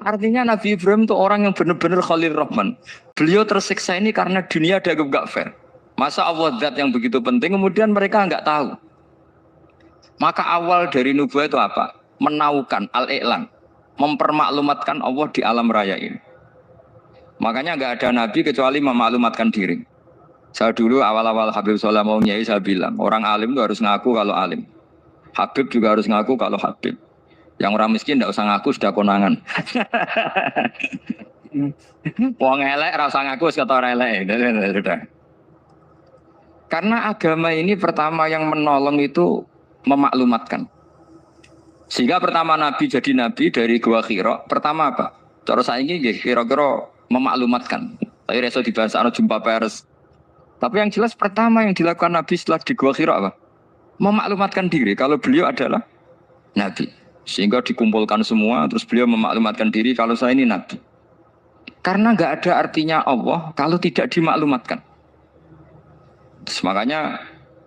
Artinya Nabi Ibrahim itu orang yang benar-benar Khalil Rahman. Beliau tersiksa ini karena dunia dianggap gak fair. Masa Allah zat yang begitu penting kemudian mereka nggak tahu. Maka awal dari nubuah itu apa? Menaukan, al-i'lan. Mempermaklumatkan Allah di alam raya ini. Makanya nggak ada Nabi kecuali memaklumatkan diri. Saya dulu awal-awal Habib Soleh mau nyai saya bilang, orang alim itu harus ngaku kalau alim. Habib juga harus ngaku kalau Habib. Yang orang miskin tidak usah ngaku sudah konangan. Wong elek rasa ngaku kata orang elek. Sudah. Karena agama ini pertama yang menolong itu memaklumatkan. Sehingga pertama Nabi jadi Nabi dari Gua Hira, pertama apa? Cara saya ini kira-kira memaklumatkan. Tapi reso dibahas jumpa pers. Tapi yang jelas pertama yang dilakukan Nabi setelah di Gua Hira apa? Memaklumatkan diri kalau beliau adalah Nabi. Sehingga dikumpulkan semua, terus beliau memaklumatkan diri kalau saya ini Nabi. Karena nggak ada artinya Allah kalau tidak dimaklumatkan. Terus makanya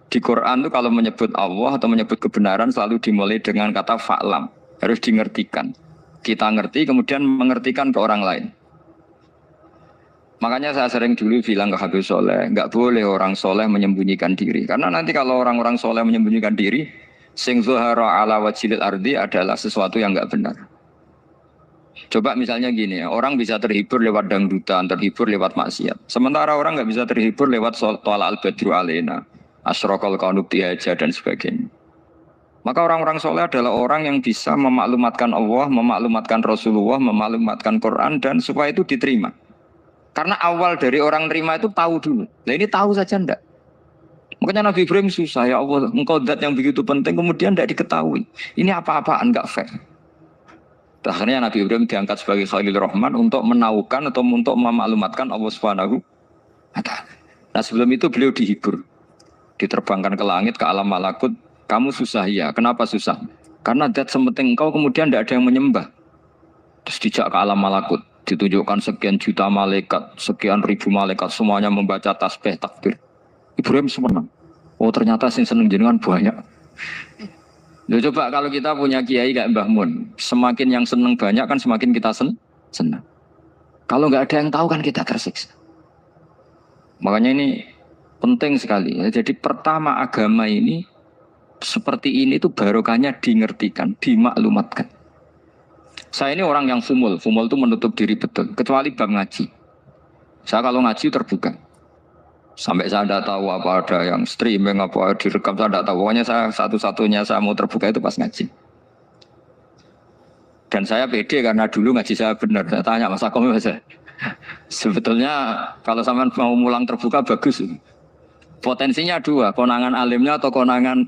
di Quran itu kalau menyebut Allah atau menyebut kebenaran selalu dimulai dengan kata fa'lam. Harus dingertikan. Kita ngerti kemudian mengertikan ke orang lain. Makanya saya sering dulu bilang ke Habib Soleh, nggak boleh orang soleh menyembunyikan diri. Karena nanti kalau orang-orang soleh menyembunyikan diri, sing zuhara ala wajhil ardi adalah sesuatu yang nggak benar. Coba misalnya gini ya, orang bisa terhibur lewat dangdutan, terhibur lewat maksiat. Sementara orang nggak bisa terhibur lewat Thala al-Badru alaina, Asyraqal Qanub Tihaja dan sebagainya. Maka orang-orang soleh adalah orang yang bisa memaklumatkan Allah, memaklumatkan Rasulullah, memaklumatkan Quran dan supaya itu diterima. Karena awal dari orang terima itu tahu dulu. Nah ini tahu saja enggak. Makanya Nabi Ibrahim susah, ya Allah, engkau zat yang begitu penting kemudian tidak diketahui. Ini apa-apaan enggak fair. Akhirnya Nabi Ibrahim diangkat sebagai Khalil Rahman untuk menaukan atau untuk memaklumatkan Allah Subhanahu wa ta'ala. Nah sebelum itu beliau dihibur. Diterbangkan ke langit, ke alam malakut. Kamu susah ya, kenapa susah? Karena zat sementing engkau kemudian tidak ada yang menyembah. Terus dijak ke alam malakut. Ditunjukkan sekian juta malaikat, sekian ribu malaikat, semuanya membaca tasbih takbir. Ibrahim senang. Oh ternyata sing seneng jenengan banyak. Loh, coba kalau kita punya kiai kayak Mbah Mun, semakin yang seneng banyak kan semakin kita senang. Kalau nggak ada yang tahu kan kita tersiksa. Makanya ini penting sekali. Ya. Jadi pertama agama ini seperti ini itu barokahnya dingertikan, dimaklumatkan. Saya ini orang yang fumul itu menutup diri betul, kecuali bab ngaji. Saya kalau ngaji terbuka. Sampai saya tidak tahu apa ada yang streaming, apa direkam, saya tidak tahu. Pokoknya saya satu-satunya saya mau terbuka itu pas ngaji. Dan saya pede karena dulu ngaji saya benar. Saya tanya Mas Akom, sebetulnya kalau sampean mau mulang terbuka bagus. Potensinya dua, konangan alimnya atau konangan...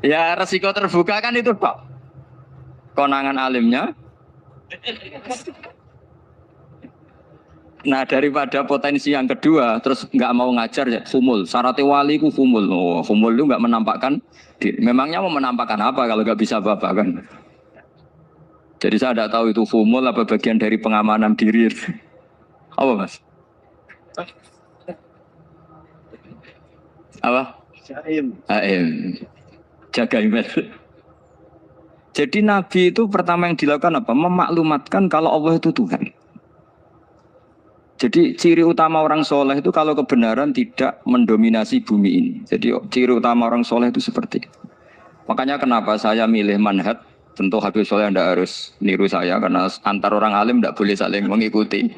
Ya resiko terbuka kan itu Pak. Konangan alimnya. Nah daripada potensi yang kedua terus nggak mau ngajar ya fumul. Syaratnya wali ku fumul. Oh, fumul itu nggak menampakkan diri. Memangnya mau menampakkan apa kalau nggak bisa apa-apa kan? Jadi saya tidak tahu itu fumul apa bagian dari pengamanan diri. Apa Mas? Apa? Aim. Jaga image. Jadi Nabi itu pertama yang dilakukan apa? Memaklumatkan kalau Allah itu Tuhan. Jadi ciri utama orang soleh itu kalau kebenaran tidak mendominasi bumi ini. Jadi ciri utama orang soleh itu seperti itu. Makanya kenapa saya milih manhaj. Tentu Habib Soleh tidak harus niru saya karena antar orang alim tidak boleh saling mengikuti.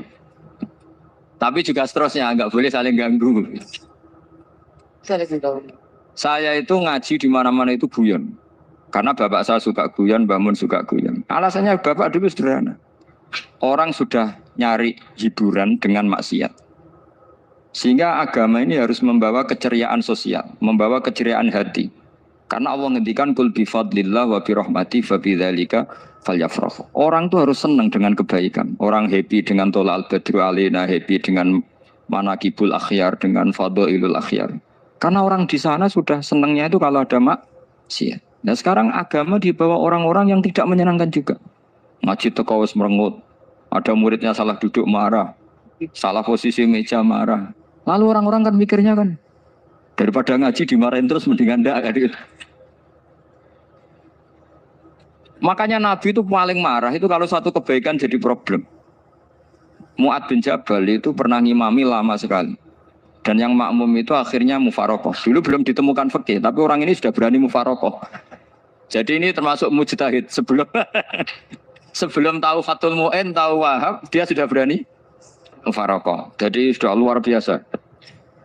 Tapi juga seterusnya nggak boleh saling ganggu. Saya itu ngaji di mana-mana itu guyon. Karena bapak saya suka guyon, Mbah Mun suka guyon. Alasannya bapak dulu sederhana. Orang sudah nyari hiburan dengan maksiat. Sehingga agama ini harus membawa keceriaan sosial, membawa keceriaan hati. Karena Allah ngendikan kul bi fadlillah wa bi rahmati fa bidzalika falyafrahu. Orang tuh harus senang dengan kebaikan. Orang happy dengan Thala al-Badru alaina, happy dengan manaqibul akhyar, dengan fadhailul akhyar. Karena orang di sana sudah senangnya itu kalau ada maksiat. Nah sekarang agama dibawa orang-orang yang tidak menyenangkan juga. Ngaji teko wis merengut. Ada muridnya salah duduk marah. Salah posisi meja marah. Lalu orang-orang kan mikirnya kan daripada ngaji dimarahin terus mendingan ndak kan. Makanya Nabi itu paling marah itu kalau satu kebaikan jadi problem. Mu'ad bin Jabal itu pernah ngimami lama sekali. Dan yang makmum itu akhirnya mufarokoh. Dulu belum ditemukan fikih, tapi orang ini sudah berani mufarokoh. Jadi ini termasuk mujtahid. Sebelum tahu Fathul Mu'in, tahu Wahab, dia sudah berani mufarokoh. Jadi sudah luar biasa.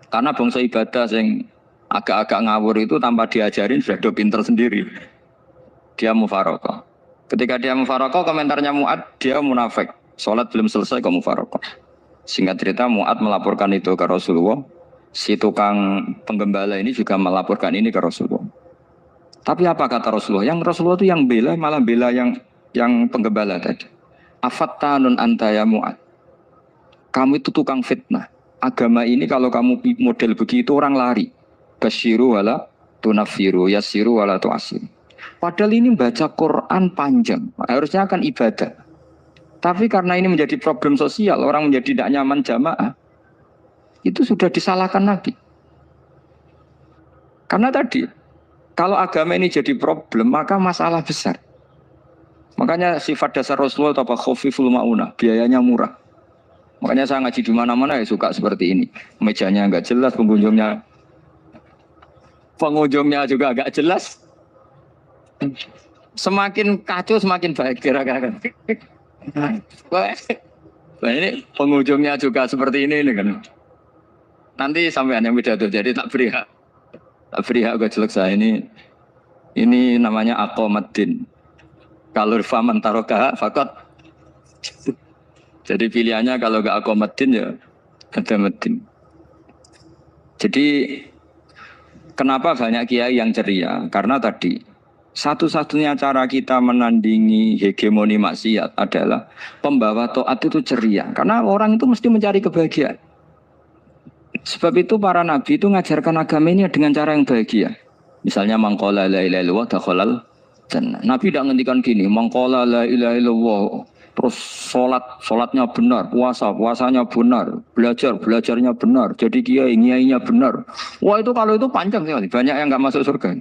Karena bangsa ibadah yang agak-agak ngawur itu tanpa diajarin sudah do pinter sendiri. Dia mufarokoh. Ketika dia mufarokoh, komentarnya Mu'ad, dia munafik. Sholat belum selesai kok mufarokoh. Singkat cerita Mu'ad melaporkan itu ke Rasulullah. Si tukang penggembala ini juga melaporkan ini ke Rasulullah. Tapi apa kata Rasulullah? Yang Rasulullah itu yang bela, malah bela yang penggembala tadi. Afattanun anta ya Mu'ad. Kamu itu tukang fitnah. Agama ini kalau kamu model begitu orang lari. Basyiru wala tunafiru, yassiru wala tu'asiru. Padahal ini baca Quran panjang. Harusnya akan ibadah. Tapi karena ini menjadi problem sosial, orang menjadi tidak nyaman jamaah, itu sudah disalahkan Nabi. Karena tadi, kalau agama ini jadi problem, maka masalah besar. Makanya sifat dasar Rasulullah apa khafiful maunah, biayanya murah. Makanya saya ngaji di mana-mana ya suka seperti ini. Mejanya enggak jelas, pengunjungnya juga agak jelas. Semakin kacau, semakin baik kira-kira. Nah ini pengunjungnya juga seperti ini kan. Nanti sampai yang pidato, jadi tak beri hak gue jelek saya ini namanya aqomaddin. Kalau faman taroka fakot. Jadi pilihannya kalau gak aqomaddin ya adamuddin. Jadi kenapa banyak kiai yang ceria? Karena tadi satu-satunya cara kita menandingi hegemoni maksiat adalah pembawa taat itu ceria. Karena orang itu mesti mencari kebahagiaan. Sebab itu para nabi itu mengajarkan agama ini dengan cara yang bahagia. Misalnya mangqala la ilaha illallah dakhalal jannah. Nabi tidak ngendikan gini, mangqala la ilaha illallah terus sholatnya benar, puasanya benar, belajarnya benar, jadi kiainya benar. Wah itu kalau itu panjang sekali, banyak yang nggak masuk surga.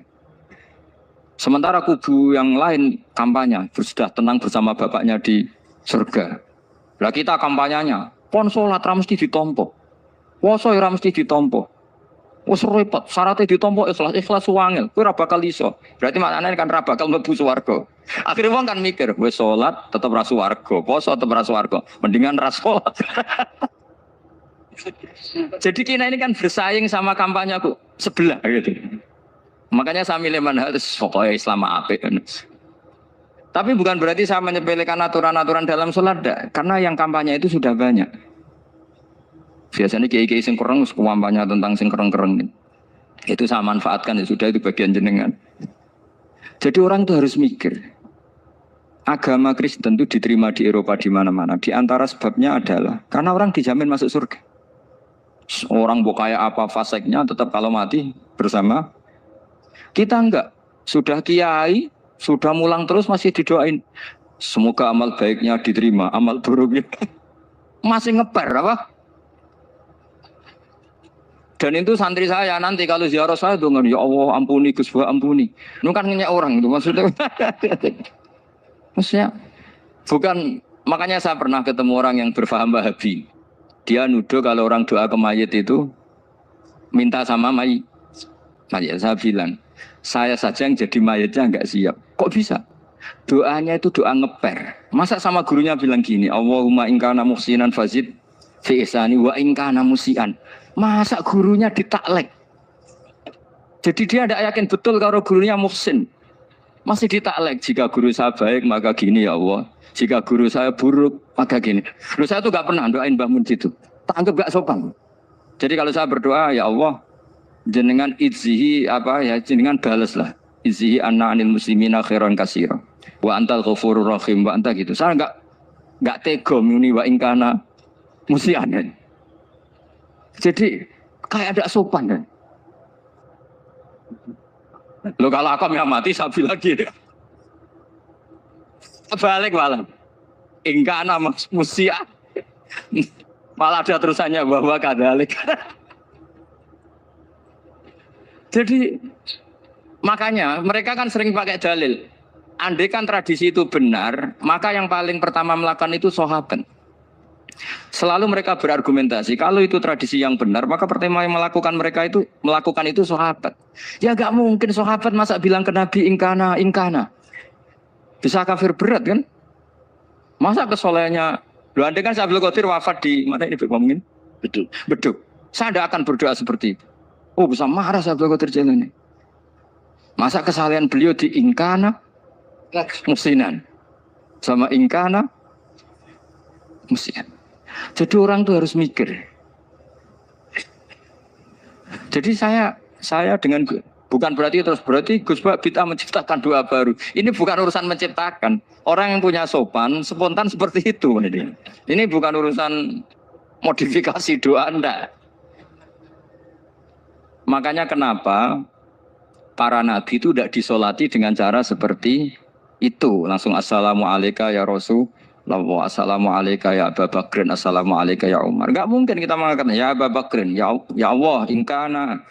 Sementara kubu yang lain kampanye, sudah tenang bersama bapaknya di surga. Lah kita kampanyenya, pon sholat mesti ditompo, puasa mesti ditompo. Wes repot, syaratnya ditompo ikhlas wangel, kowe ora bakal iso. Berarti maknane kan ora bakal mlebu swarga. Akhirnya wong kan mikir, wes sholat tetep ra swarga, puasa tetep ra swarga, mendingan ra sholat. Jadi kita ini kan bersaing sama kampanye aku sebelah gitu. Makanya saya milih manhaj pokoknya Islam apik. Tapi bukan berarti saya menyepelekan aturan-aturan dalam sholat, karena yang kampanye itu sudah banyak. Biasanya kiai-kiai sing kereng kampanye tentang sing kereng-kereng. Itu saya manfaatkan ya sudah, itu bagian jenengan. Jadi orang itu harus mikir. Agama Kristen itu diterima di Eropa di mana-mana. Di antara sebabnya adalah karena orang dijamin masuk surga. Orang kayak apa faseknya tetap kalau mati bersama. Kita enggak, sudah kiai, sudah mulang terus masih didoain. Semoga amal baiknya diterima, amal buruknya masih ngebar apa? Dan itu santri saya nanti kalau ziarah saya dengan ya Allah ampuni Gus Ba ampuni. Itu kan ngenyek orang itu maksudnya. Maksudnya bukan, makanya saya pernah ketemu orang yang berfaham Wahabi. Dia nuduh kalau orang doa ke mayit itu minta sama mayit. Saya bilang, saya saja yang jadi mayatnya enggak siap. Kok bisa? Doanya itu doa ngeper. Masa sama gurunya bilang gini, Allahumma ingkana muhsinan fazid fi ihsani wa ingkana musian. Masa gurunya ditaklek? Jadi dia tidak yakin betul kalau gurunya muhsin. Masih ditaklek, jika guru saya baik maka gini ya Allah. Jika guru saya buruk maka gini. Loh, saya tuh gak pernah doain Mbah Mun gitu. Tak anggap gak sopan. Jadi kalau saya berdoa ya Allah, jenengan izzihi apa ya, jenengan balas lah. Izzihi anna anil muslimina khairan katsira. Wa antal ghafurur rahim wa anta gitu. Saya enggak tega muni wa ingkana musian. Jadi kayak ada sopan kan. Lo kalau aku yang mati sapi lagi deh. Balik malam. Ingkana musian. Malah ada terusannya bahwa kadalik. Jadi makanya mereka kan sering pakai dalil. Andai kan tradisi itu benar, maka yang paling pertama melakukan itu sahabat. Selalu mereka berargumentasi, kalau itu tradisi yang benar, maka pertama yang melakukan itu sahabat. Ya nggak mungkin sahabat masa bilang ke Nabi ingkana, ingkana. Bisa kafir berat kan? Masa kesolehannya, lu andai kan Abdul Qadir wafat di mana ini ngomongin? Beduk. Saya tidak akan berdoa seperti itu. Oh bisa marah Abdul Qadir Jailani. Masa kesalahan beliau di ingkana, musinan, sama ingkana, musinan. Jadi orang tuh harus mikir. Jadi saya dengan bukan berarti Gus Bak kita menciptakan doa baru. Ini bukan urusan menciptakan. Orang yang punya sopan, spontan seperti itu. Ini bukan urusan modifikasi doa Anda. Makanya kenapa para nabi itu tidak disolati dengan cara seperti itu. Langsung assalamualaikum ya Rasulullah, assalamualaikum ya Abu Bakrin, assalamualaikum ya Umar. Enggak mungkin kita mengatakan ya Abu Bakrin, ya Allah, ingkana.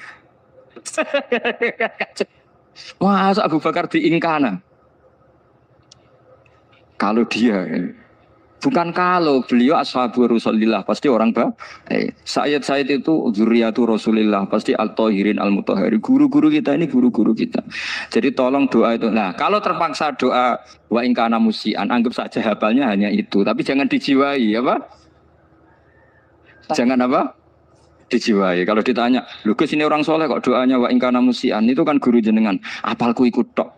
Masa Abu Bakar di ingkana? Kalau dia, bukan kalau beliau ashabu Rasulillah, pasti orang Sayyid itu zuriyatu Rasulillah, pasti al-Tahirin al-Mutahhari. Guru-guru kita ini guru-guru kita. Jadi tolong doa itu. Nah, kalau terpaksa doa wa ingkana musian, anggap saja hafalnya hanya itu, tapi jangan dijiwai, apa? Jangan apa? Dijiwai. Kalau ditanya, "Lho Gus ini orang soleh kok doanya wa ingkana musian?" Itu kan guru jenengan. Apalku ikut tok.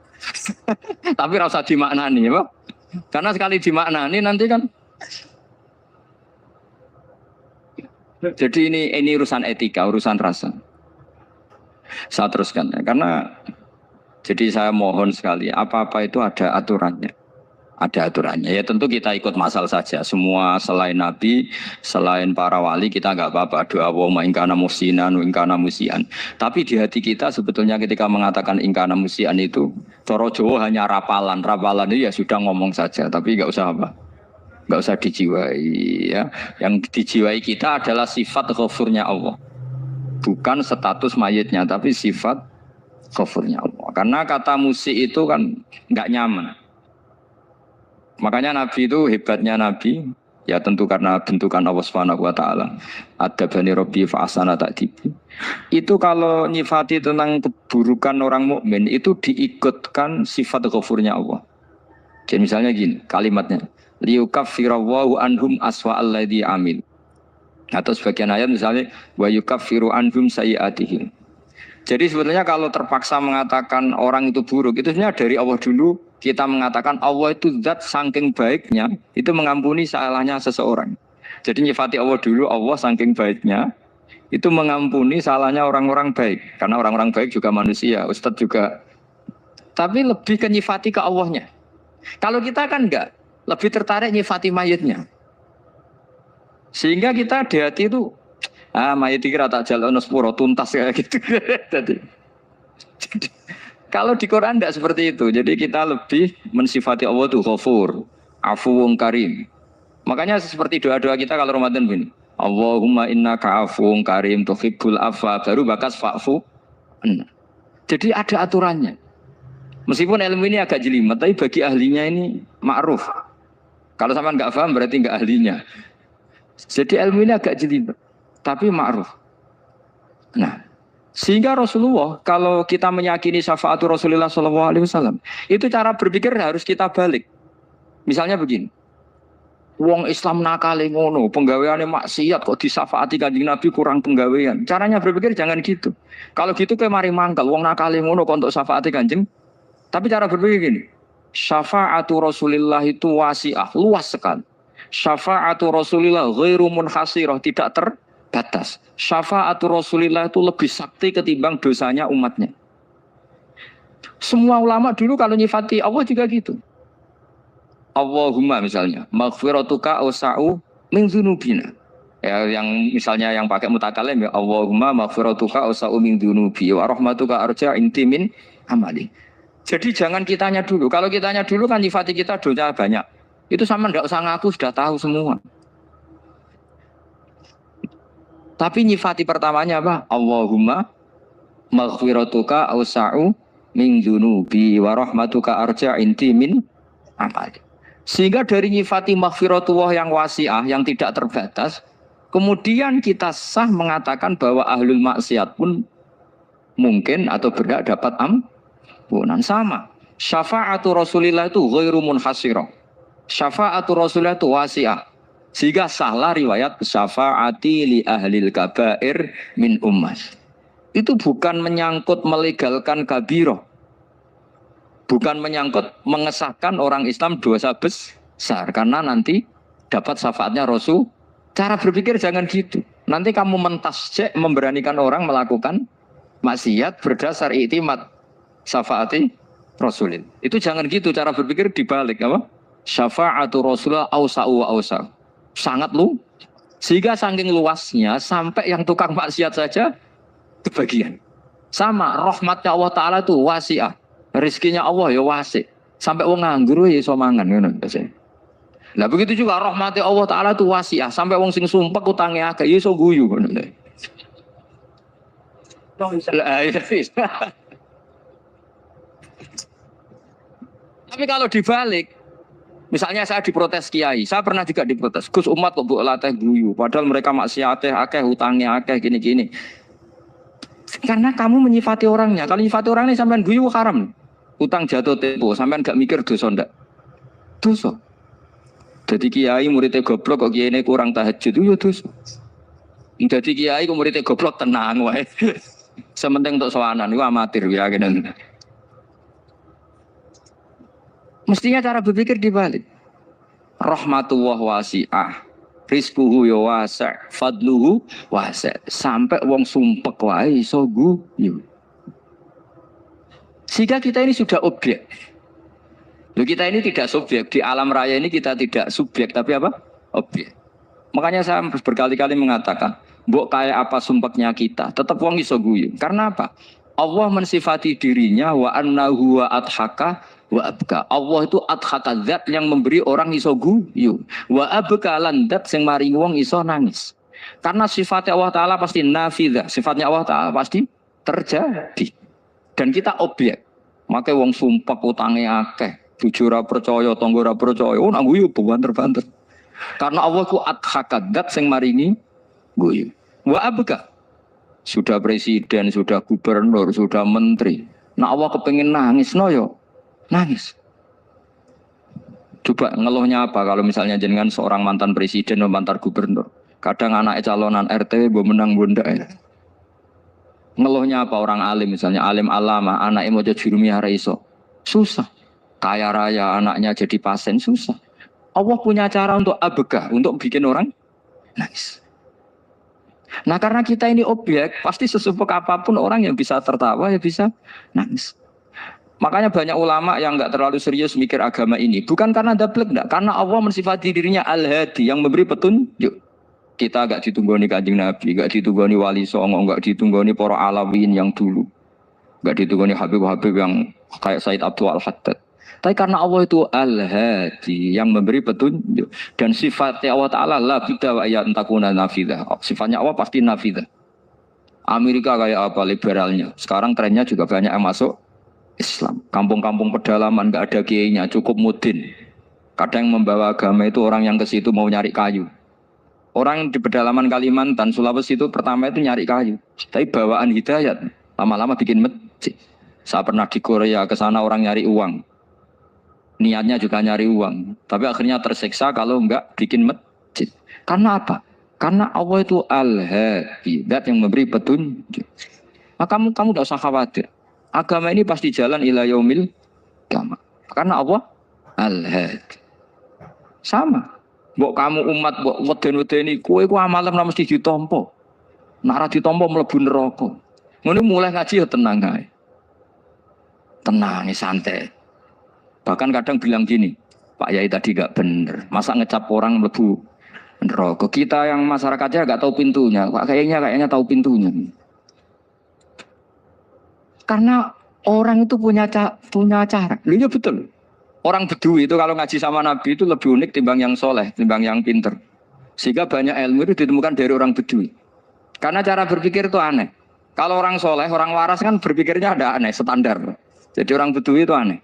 Tapi rasa dimaknani, apa? Karena sekali dimaknani nanti kan. Jadi ini urusan etika, urusan rasa. Saya teruskan ya, karena jadi saya mohon sekali apa-apa itu ada aturannya. Ada aturannya. Ya tentu kita ikut masal saja. Semua selain Nabi, selain para wali kita nggak apa-apa doa wa ingkana musinan, ingkana musian. Tapi di hati kita sebetulnya ketika mengatakan ingkana musian itu coro Jawa hanya rapalan. Rapalan itu ya sudah ngomong saja, tapi nggak usah apa. Nggak usah dijiwai ya. Yang dijiwai kita adalah sifat ghafurnya Allah. Bukan status mayitnya, tapi sifat ghafurnya Allah. Karena kata musik itu kan nggak nyaman. Makanya Nabi itu hebatnya Nabi, ya tentu karena bentukan Allah Subhanahu wa taala. Adabani Rabbi fa ahsana ta'dibi. Itu kalau nyifati tentang keburukan orang mukmin itu diikutkan sifat ghafurnya Allah. Jadi misalnya gini, kalimatnya liyukaffirallahu anhum aswa alladzi amil. Atau sebagian ayat misalnya wa yukaffiru anhum sayiatihim. Jadi sebetulnya kalau terpaksa mengatakan orang itu buruk, itu sebenarnya dari Allah dulu kita mengatakan Allah itu zat saking baiknya, itu mengampuni salahnya seseorang. Jadi nyifati Allah dulu, Allah saking baiknya, itu mengampuni salahnya orang-orang baik. Karena orang-orang baik juga manusia, Ustadz juga. Tapi lebih ke nyifati ke Allahnya. Kalau kita kan enggak, lebih tertarik nyifati mayitnya. Sehingga kita di hati itu, mayit kira tak jalan sepuro tuntas kayak gitu. Jadi kalau di Quran tidak seperti itu. Jadi kita lebih mensifati Allah itu Ghafur, Afuwun Karim. Makanya seperti doa-doa kita kalau Ramadan begini. Allahumma innaka afuwun karim tuhibbul afwa, baru bakas fa'fu. Jadi ada aturannya. Meskipun ilmu ini agak jelimet, tapi bagi ahlinya ini ma'ruf. Kalau sampean nggak paham berarti nggak ahlinya. Jadi ilmu ini agak jelimet, tapi ma'ruf. Nah, sehingga Rasulullah kalau kita meyakini syafaatul Rasulullah SAW itu cara berpikir harus kita balik. Misalnya begini, wong Islam nakale ngono, penggaweane maksiat kok disafaati Kanjeng Nabi kurang penggawean. Caranya berpikir jangan gitu. Kalau gitu kayak mari mangkal, wong nakale ngono kok untuk syafaati Kanjeng. Tapi cara berpikir gini, syafaatul Rasulullah itu wasi'ah, luas sekali. Syafaatul Rasulullah ghairu munhasirah, tidak terbatas. Syafaatul Rasulillah itu lebih sakti ketimbang dosanya umatnya. Semua ulama dulu kalau nyifati Allah juga gitu. Allahumma misalnya, maghfiratuka ausa'u min dzunubina. Ya, yang misalnya yang pakai mutakalim ya Allahumma maghfiratuka ausa'u min dzunubi wa rahmatuka arja inti min amali. Jadi jangan kitanya dulu. Kalau kitanya dulu kan nyifati kita dosa banyak. Itu sama enggak usah ngaku sudah tahu semua. Tapi nyifati pertamanya apa? Allahumma maghfiratuka ausa'u min dzunubi wa rahmatuka arja inti min amali. Sehingga dari nyifati maghfiratullah yang wasi'ah, yang tidak terbatas, kemudian kita sah mengatakan bahwa ahlul maksiat pun mungkin atau berhak dapat ampunan. Sama. Syafa'atu Rasulillah itu ghairu munhasirah. Syafa'atu Rasulillah itu wasi'ah. Sehingga sahlah riwayat syafa'ati li ahlil kabair min ummas. Itu bukan menyangkut melegalkan kabirah. Bukan menyangkut mengesahkan orang Islam dosa besar. Karena nanti dapat syafaatnya Rasul. Cara berpikir jangan gitu. Nanti kamu mentasjek memberanikan orang melakukan maksiat berdasar iktimat syafaati Rasulin. Itu jangan gitu cara berpikir dibalik apa? Syafa'atu Rasulullah awsa'u wa awsa'. Sangat lu. Sehingga saking luasnya sampai yang tukang maksiat saja kebagian. Sama rahmatnya Allah Ta'ala itu wasi'ah. Rizkinya Allah ya wasi. Sampai wong nganggur ya iso mangan ngono. Lah begitu juga rahmatnya Allah Ta'ala itu wasi'ah. Sampai wong sing sumpek utange akeh ya iso guyu ngono. Tapi kalau dibalik, misalnya saya diprotes kiai, saya pernah juga diprotes. Gus umat kok mbok latih guyu, padahal mereka maksiate akeh, hutangnya akeh gini-gini. Karena kamu menyifati orangnya. Kalau menyifati orangnya sampean guyu haram. Utang jatuh tempo, sampean gak mikir dosa ndak? Dosa. Jadi kiai muridnya goblok kok kiai ini kurang tahajud itu ya dosa. Jadi kiai kok muridnya goblok tenang wae. Sementing untuk sowanan itu amatir ya kene. Mestinya cara berpikir dibalik. Rahmatullah wasi'ah. Rizquhu ya wasi', fadluhu wasi'. Sampai wong sumpek wae iso guyu. Sehingga kita ini sudah objek. Loh, kita ini tidak subjek. Di alam raya ini kita tidak subjek, tapi apa? Objek. Makanya saya berkali-kali mengatakan, mbok kayak apa sumpeknya kita, tetap wong iso guyu. Karena apa? Allah mensifati dirinya wa annahu wa adhaka wa abka. Allah itu adhaka, zat yang memberi orang iso guyu. Wa abka lan zat sing maringi wong iso nangis. Karena sifatnya Allah Ta'ala pasti nafidah. Sifatnya Allah Ta'ala pasti terjadi. Dan kita objek. Makanya wong sumpah utange akeh, bojo ora percaya, tangga ora percaya, oh nang guyu banter-banter. Karena Allah ku adhakadat sing maringi guyu. Wa abka. Sudah presiden, sudah gubernur, sudah menteri. Nah Allah kepengin nangis no yo. Nangis. Coba ngeluhnya apa kalau misalnya jenengan seorang mantan presiden atau mantan gubernur. Kadang anak calonan RT gue menang bunda ya. Ngeluhnya apa orang alim misalnya alim alama anaknya mau jadi jurumiyah iso susah, kaya raya anaknya jadi pasien susah. Allah punya cara untuk abegah, untuk bikin orang nangis. Nah karena kita ini objek, pasti sesumpek apapun orang yang bisa tertawa ya bisa nangis. Makanya banyak ulama yang nggak terlalu serius mikir agama ini, bukan karena dablek, enggak, karena Allah mensifati dirinya Al-Hadi yang memberi petunjuk. Kita gak ditunggoni Kanjeng Nabi, gak ditunggoni Wali Songo, gak ditunggoni para alawin yang dulu, gak ditunggoni Habib-Habib yang kayak Said Abdul Al-Haddad. Tapi karena Allah itu Al-Hadi yang memberi petunjuk, dan sifatnya Allah Ta'ala la bidda wa ayat takuna nafidah. Sifatnya Allah pasti nafidah. Amerika kayak apa liberalnya, sekarang trennya juga banyak yang masuk Islam. Kampung-kampung pedalaman gak ada kiainya, cukup mudin. Kadang yang membawa agama itu orang yang ke situ mau nyari kayu. Orang di pedalaman Kalimantan, Sulawesi itu pertama itu nyari kayu. Tapi bawaan hidayat, lama-lama bikin masjid. Saya pernah di Korea, ke sana orang nyari uang. Niatnya juga nyari uang. Tapi akhirnya tersiksa kalau enggak bikin masjid. Karena apa? Karena Allah itu Al-Hadi, zat yang memberi petunjuk. Maka kamu tidak usah khawatir. Agama ini pasti jalan ila yaumil qiyamah. Karena Allah Al-Hadi. Sama. Mbok kamu umat mbok weden-wedeni kowe ku amalan ora mesti ditampa. Nek ora ditampa mlebu neraka. Ngono mulai ngaji ya tenang ae. Tenang, santai. Bahkan kadang bilang gini, Pak Yai tadi gak bener. Masa ngecap orang mlebu neraka. Kita yang masyarakatnya gak tahu pintunya. Pak kayaknya tahu pintunya. Karena orang itu punya cara. Lho ya betul. Orang Bedui itu kalau ngaji sama Nabi itu lebih unik timbang yang soleh, timbang yang pinter. Sehingga banyak ilmu itu ditemukan dari orang Bedui. Karena cara berpikir itu aneh. Kalau orang soleh, orang waras kan berpikirnya ada aneh, standar. Jadi orang Bedui itu aneh.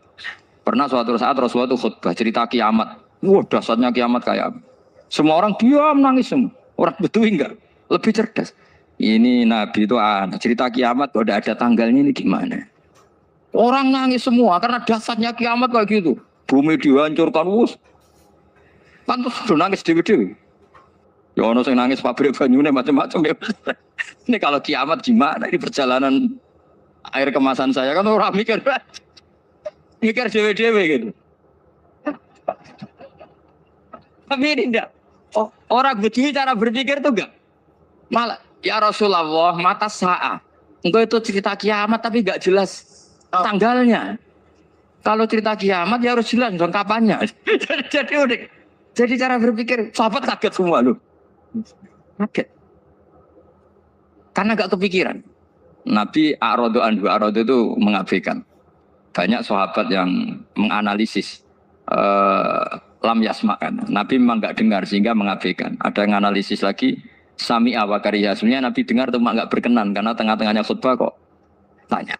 Pernah suatu saat Rasulullah itu khutbah cerita kiamat. Wah, dahsyatnya kiamat kayak apa? Semua orang diam nangis semua. Orang Bedui enggak, lebih cerdas. Ini Nabi itu aneh. Cerita kiamat kalau ada tanggalnya ini gimana? Orang nangis semua karena dahsyatnya kiamat kayak gitu. Bumi dihancurkan, wus. Kan terus nangis dewi-dewi. Ya ono sing nangis pabrik banyune macam-macam ya. Ini kalau kiamat gimana? Ini perjalanan air kemasan saya kan orang mikir dewe-dewe gitu. Tapi ini enggak. Oh, orang begini cara berpikir tuh enggak. Malah ya Rasulullah mata sa'a. Engkau itu cerita kiamat tapi enggak jelas tanggalnya. Kalau cerita kiamat ya harus jelas dong kapannya. Jadi unik. Jadi cara berpikir sahabat kaget semua loh. Kaget. Karena enggak kepikiran. Nabi A'radu anhu A'radu itu mengabaikan. Banyak sahabat yang menganalisis lam yasma'kan. Nabi memang enggak dengar sehingga mengabaikan. Ada yang analisis lagi sami awakariya. Sebenarnya Nabi dengar cuma enggak berkenan karena tengah-tengahnya khutbah kok tanya.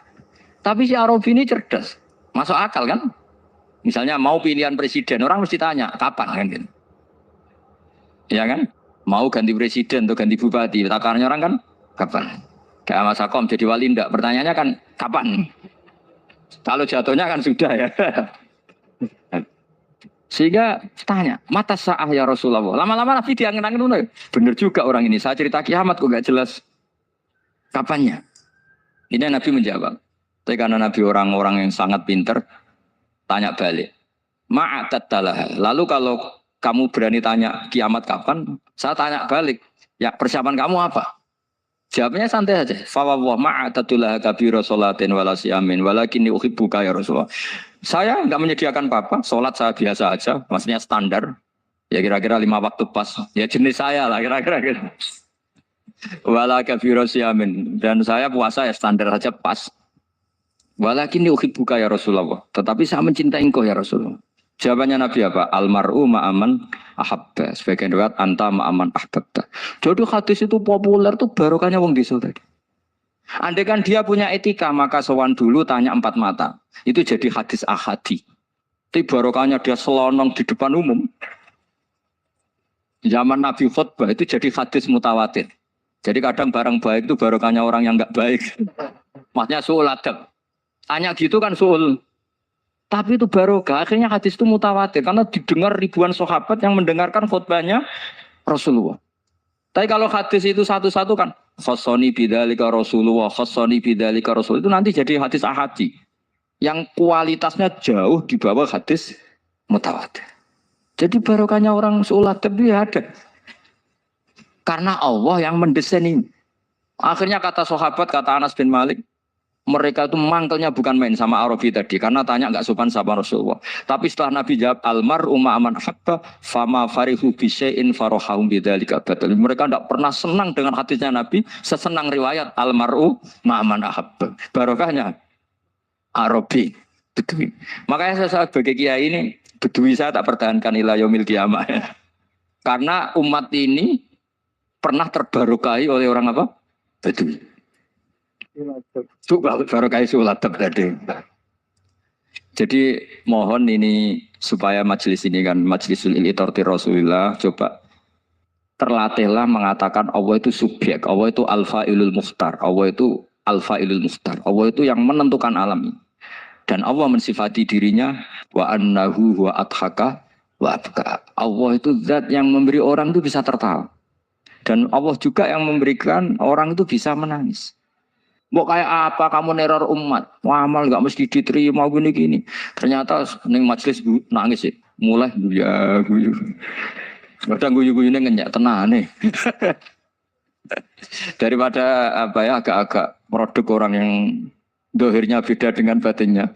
Tapi si Arabi ini cerdas. Masuk akal kan? Misalnya mau pilihan presiden, orang mesti tanya kapan kan gitu. Ya kan? Mau ganti presiden atau ganti bupati, takarannya orang kan kapan? Kayak Mas Akom jadi wali enggak? Pertanyaannya kan kapan? Kalau jatuhnya kan sudah ya. Sehingga tanya, mata sa'ah ya Rasulullah. Lama-lama Nabi diangen-angen, bener juga orang ini. Saya cerita kiamat kok gak jelas kapannya. Ini Nabi menjawab. Tapi karena Nabi orang-orang yang sangat pinter, tanya balik. Ma'atattalah. Lalu kalau kamu berani tanya kiamat kapan, saya tanya balik. Ya persiapan kamu apa? Jawabnya santai aja. Fawwah ma'atatullah kabira sholatin wala siyamin walakinni uhibbuka ya Rasulullah. Saya enggak menyediakan apa-apa, sholat saya biasa aja, maksudnya standar. Ya kira-kira 5 waktu pas. Ya jenis saya lah kira-kira gitu. Wala kabira siyamin dan saya puasa ya standar saja pas. Walakinni uhibbuka ya Rasulullah. Tetapi saya mencintai engkau ya Rasulullah. Jawabannya Nabi apa? Almar'u ma'aman ahabba. Sebagian riwayat anta ma'aman ahbabta. Jadi hadis itu populer tuh barokahnya wong desa tadi. Andai kan dia punya etika maka sowan dulu tanya 4 mata. Itu jadi hadis ahadi. Tapi barokahnya dia selonong di depan umum. Zaman Nabi khutbah itu jadi hadis mutawatir. Jadi kadang barang baik itu barokahnya orang yang enggak baik. Maksudnya su'ul adab. Tanya gitu kan su'ul. Tapi itu barokah, akhirnya hadis itu mutawatir karena didengar ribuan sahabat yang mendengarkan khutbahnya Rasulullah. Tapi kalau hadis itu satu-satu kan khassani bidzalika Rasulullah, khassani bidzalika Rasul itu nanti jadi hadis ahadi yang kualitasnya jauh di bawah hadis mutawatir. Jadi barokahnya orang su'uladab itu ada. Karena Allah yang mendesain ini. Akhirnya kata sahabat, kata Anas bin Malik, mereka itu mangkelnya bukan main sama Arabi tadi karena tanya enggak sopan sama Rasulullah. Tapi setelah Nabi jawab almar'u ma'aman ahabba fama farihu bi syai'in farahum bidzalika batal. Mereka enggak pernah senang dengan hadisnya Nabi sesenang riwayat almar'u ma'aman ahabba. Barokahnya Arabi Bedui. Makanya saya sebagai kiai ini Bedui saya tak pertahankan ila yaumil qiyamah. Karena umat ini pernah terbarokahi oleh orang apa? Bedui. Coba baru kayak sulatap tadi. Jadi mohon ini supaya majelis ini kan majlisul ilmi Rasulullah coba terlatihlah mengatakan Allah itu subjek, Allah itu al-fa'ilul mukhtar, Allah itu al-fa'ilul mukhtar, Allah itu yang menentukan alam ini. Dan Allah mensifati dirinya wa annahu wa adhaka wa abka. Allah itu zat yang memberi orang itu bisa tertawa. Dan Allah juga yang memberikan orang itu bisa menangis. Mau kayak apa kamu neror umat? Wah, amal nggak mesti diterima gini-gini. Ternyata neng majelis nangis sih. Mulai ya guyu. Kadang guyu-guyunya ngenyak tenang nih. Daripada apa ya agak-agak produk orang yang dohirnya beda dengan batinnya.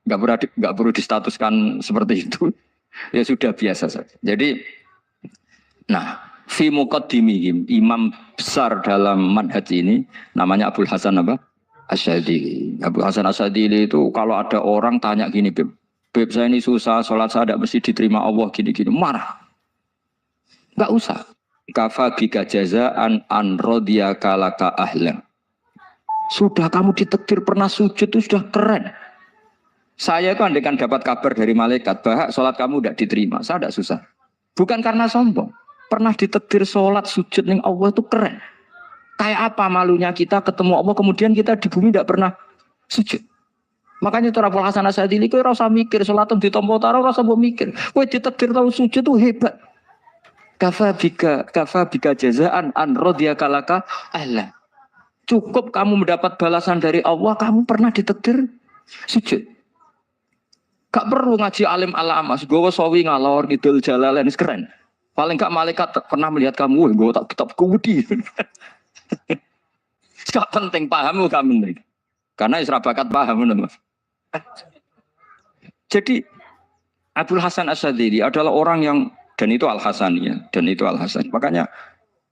Nggak perlu distatuskan seperti itu. Ya sudah biasa saja. Jadi, nah. Fi muqaddimihim, imam besar dalam manhaj ini namanya Abul Hasan apa? Asyadili. Abul Hasan Asyadili itu kalau ada orang tanya gini, Beb saya ini susah, sholat saya tidak mesti diterima Allah gini-gini, marah. Enggak usah. Kafa bika jazaan an radiyaka laka ahlan. Sudah kamu ditakdir pernah sujud itu sudah keren. Saya itu andaikan dapat kabar dari malaikat bahwa sholat kamu tidak diterima, saya tidak susah. Bukan karena sombong. Pernah ditetir sholat sujud ning Allah itu keren. Kayak apa malunya kita ketemu Allah kemudian kita di bumi tidak pernah sujud. Makanya cara Abul Hasan Asy'adzili kowe ora usah mikir salat ditampa ta ora usah mbok mikir. Kowe ditetir tau sujud tuh hebat. Kafa bika jazaan an radiyaka laka Allah. Cukup kamu mendapat balasan dari Allah, kamu pernah ditetir sujud. Gak perlu ngaji alim alamas, gowo sawi ngalor ngidul jalalain keren. Paling gak malaikat pernah melihat kamu, gue tak kitab kudi. Gak penting paham gak penting. Karena isra bakat paham Mas. Jadi Abul Hasan Asy'adzili adalah orang yang dan itu Al-Hasaniyah dan itu Al-Hasan. Makanya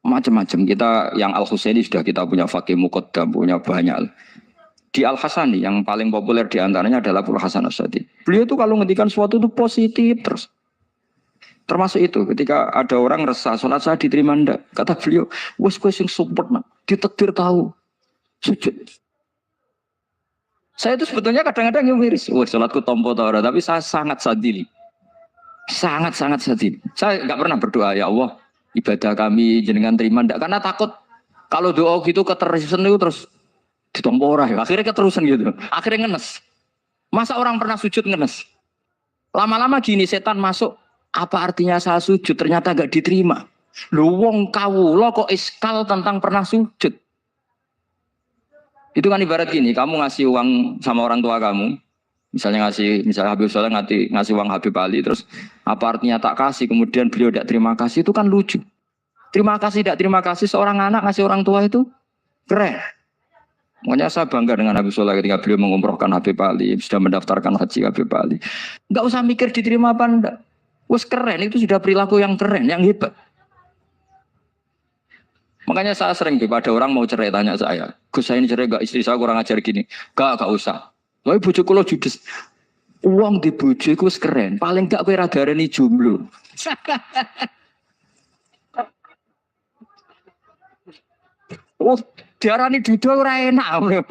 macam-macam kita yang Al-Husaini sudah kita punya Faqih Muqaddam, punya banyak. Di Al-Hasani yang paling populer diantaranya adalah Abul Hasan Asy'adzili. Beliau itu kalau ngendikan sesuatu itu positif terus. Termasuk itu ketika ada orang resah sholat saya diterima ndak, kata beliau, wes kowe sing sempurna, ditakdir tahu sujud. Saya itu sebetulnya kadang-kadang yang miris, wah sholatku tompo ta ora, tapi saya sangat sadili. Sangat-sangat sadili. Saya enggak pernah berdoa ya Allah, ibadah kami jenengan terima ndak, karena takut kalau doa gitu keterusan itu terus ditompo ora ya. Akhirnya keterusan gitu. Akhirnya ngenes. Masa orang pernah sujud ngenes? Lama-lama gini setan masuk, apa artinya saya sujud ternyata enggak diterima. Lu wong kawula kok iskal tentang pernah sujud. Itu kan ibarat gini, kamu ngasih uang sama orang tua kamu, misalnya Habib Soleh ngasih uang Habib Ali, terus apa artinya tak kasih, kemudian beliau tidak terima kasih, itu kan lucu. Terima kasih, tidak terima kasih, seorang anak ngasih orang tua itu keren. Makanya saya bangga dengan Habib Soleh ketika beliau mengumrohkan Habib Ali, sudah mendaftarkan haji Habib Ali. Enggak usah mikir diterima apa enggak. Wes keren, itu sudah perilaku yang keren, yang hebat. Makanya saya sering ada orang mau cerai tanya saya, Gus saya ini cerai gak, istri saya kurang ajar gini. Gak usah. Tapi bojoku lo judes. Uang di bojoku keren. Paling gak kowe ra darani jomblo. Oh, diarani duda ora enak.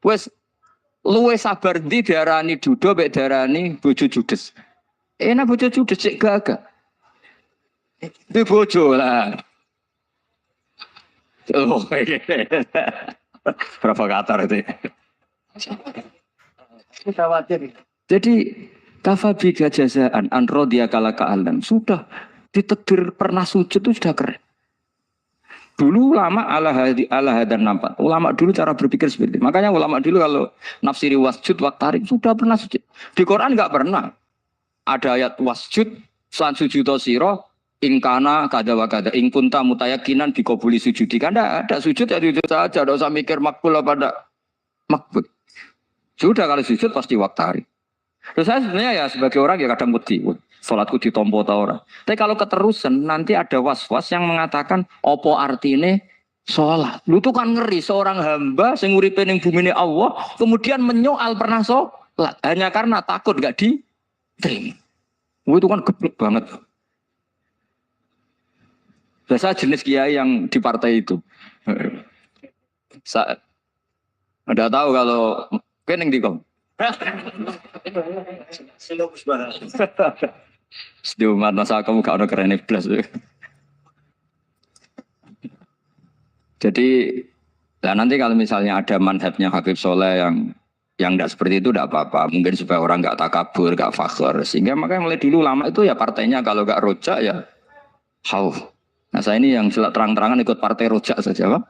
Wes luwe sabar ndi diarani duda mek diarani bojo judes. Enak bojo judes cek gagak. Di bojo lah. Oh, provokator itu. Jadi kafabi gajazaan anro dia kala kaalam sudah ditetir pernah sujud itu sudah keren. Dulu ulama ala hadan nampak. Ulama dulu cara berpikir seperti itu. Makanya ulama dulu kalau nafsiri wasjud waktarik sudah pernah sujud. Di Quran enggak pernah ada ayat wasjud san sujudo siro ingkana kada wa kada ingkunta mutayakinan dikabuli sujudi kan ada sujud ya sujud saja, tidak usah mikir makbul apa tidak makbul. Sudah kalau sujud pasti waktari. Terus saya sebenarnya ya sebagai orang ya kadang wedi, sholatku ditompo ta ora. Tapi kalau keterusan nanti ada was-was yang mengatakan opo artine sholat. Lu tuh kan ngeri seorang hamba sing uripe ning bumine Allah kemudian menyoal pernah sholat hanya karena takut gak diterima. Itu kan geblek banget. Saya jenis kiai yang di partai itu. Saya tidak tahu kalau keneng di kom. Sejauh mana saya kamu gak ada keren plus. Jadi, nah nanti kalau misalnya ada manhajnya Habib Soleh yang tidak seperti itu tidak apa-apa. Mungkin supaya orang nggak takabur, nggak fakhr. Sehingga makanya mulai dulu lama itu ya partainya kalau nggak rojak ya khauf. Nah saya ini yang terang-terangan ikut partai rojak saja, Pak.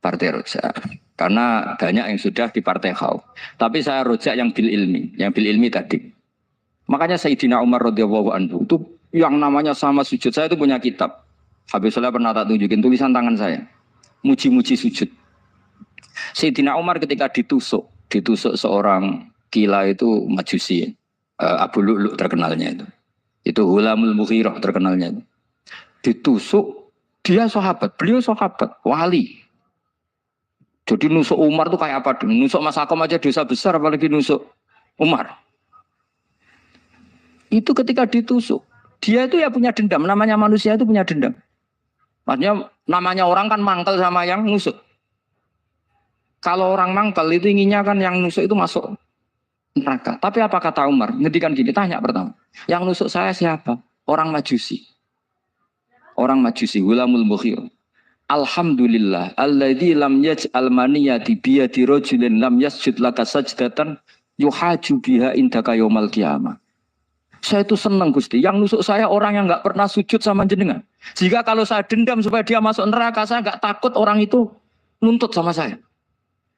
Partai rojak. Karena banyak yang sudah di partai khauf. Tapi saya rojak yang bil ilmi tadi. Makanya Sayyidina Umar radhiyallahu anhu itu yang namanya sama sujud. Saya itu punya kitab. Habib Soleh pernah tak tunjukin tulisan tangan saya. Muji-muji sujud. Sayyidina Umar ketika ditusuk seorang gila itu Majusi. Abu Lu'lu' terkenalnya itu. Itu Hulamul Mughirah terkenalnya itu. Ditusuk, dia sahabat, beliau sahabat, wali. Jadi nusuk Umar tuh kayak apa? Nusuk Mas Akom aja dosa besar, apalagi nusuk Umar. Itu ketika ditusuk, dia itu ya punya dendam. Namanya manusia itu punya dendam. Maksudnya namanya orang kan mangkel sama yang nusuk. Kalau orang mangkal itu inginnya kan yang nusuk itu masuk neraka. Tapi apa kata Umar? Ngendikan gini, tanya pertama. Yang nusuk saya siapa? Orang Majusi. Orang Majusi, Gulamul Mukhir. Alhamdulillah, alladzi lam yaj'al maniyati biyadi rajulin lam yasjud laka sajdatan yuhaju biha indaka yaumal qiyamah. Saya itu senang Gusti, yang nusuk saya orang yang enggak pernah sujud sama jenengan. Jika kalau saya dendam supaya dia masuk neraka, saya enggak takut orang itu nuntut sama saya.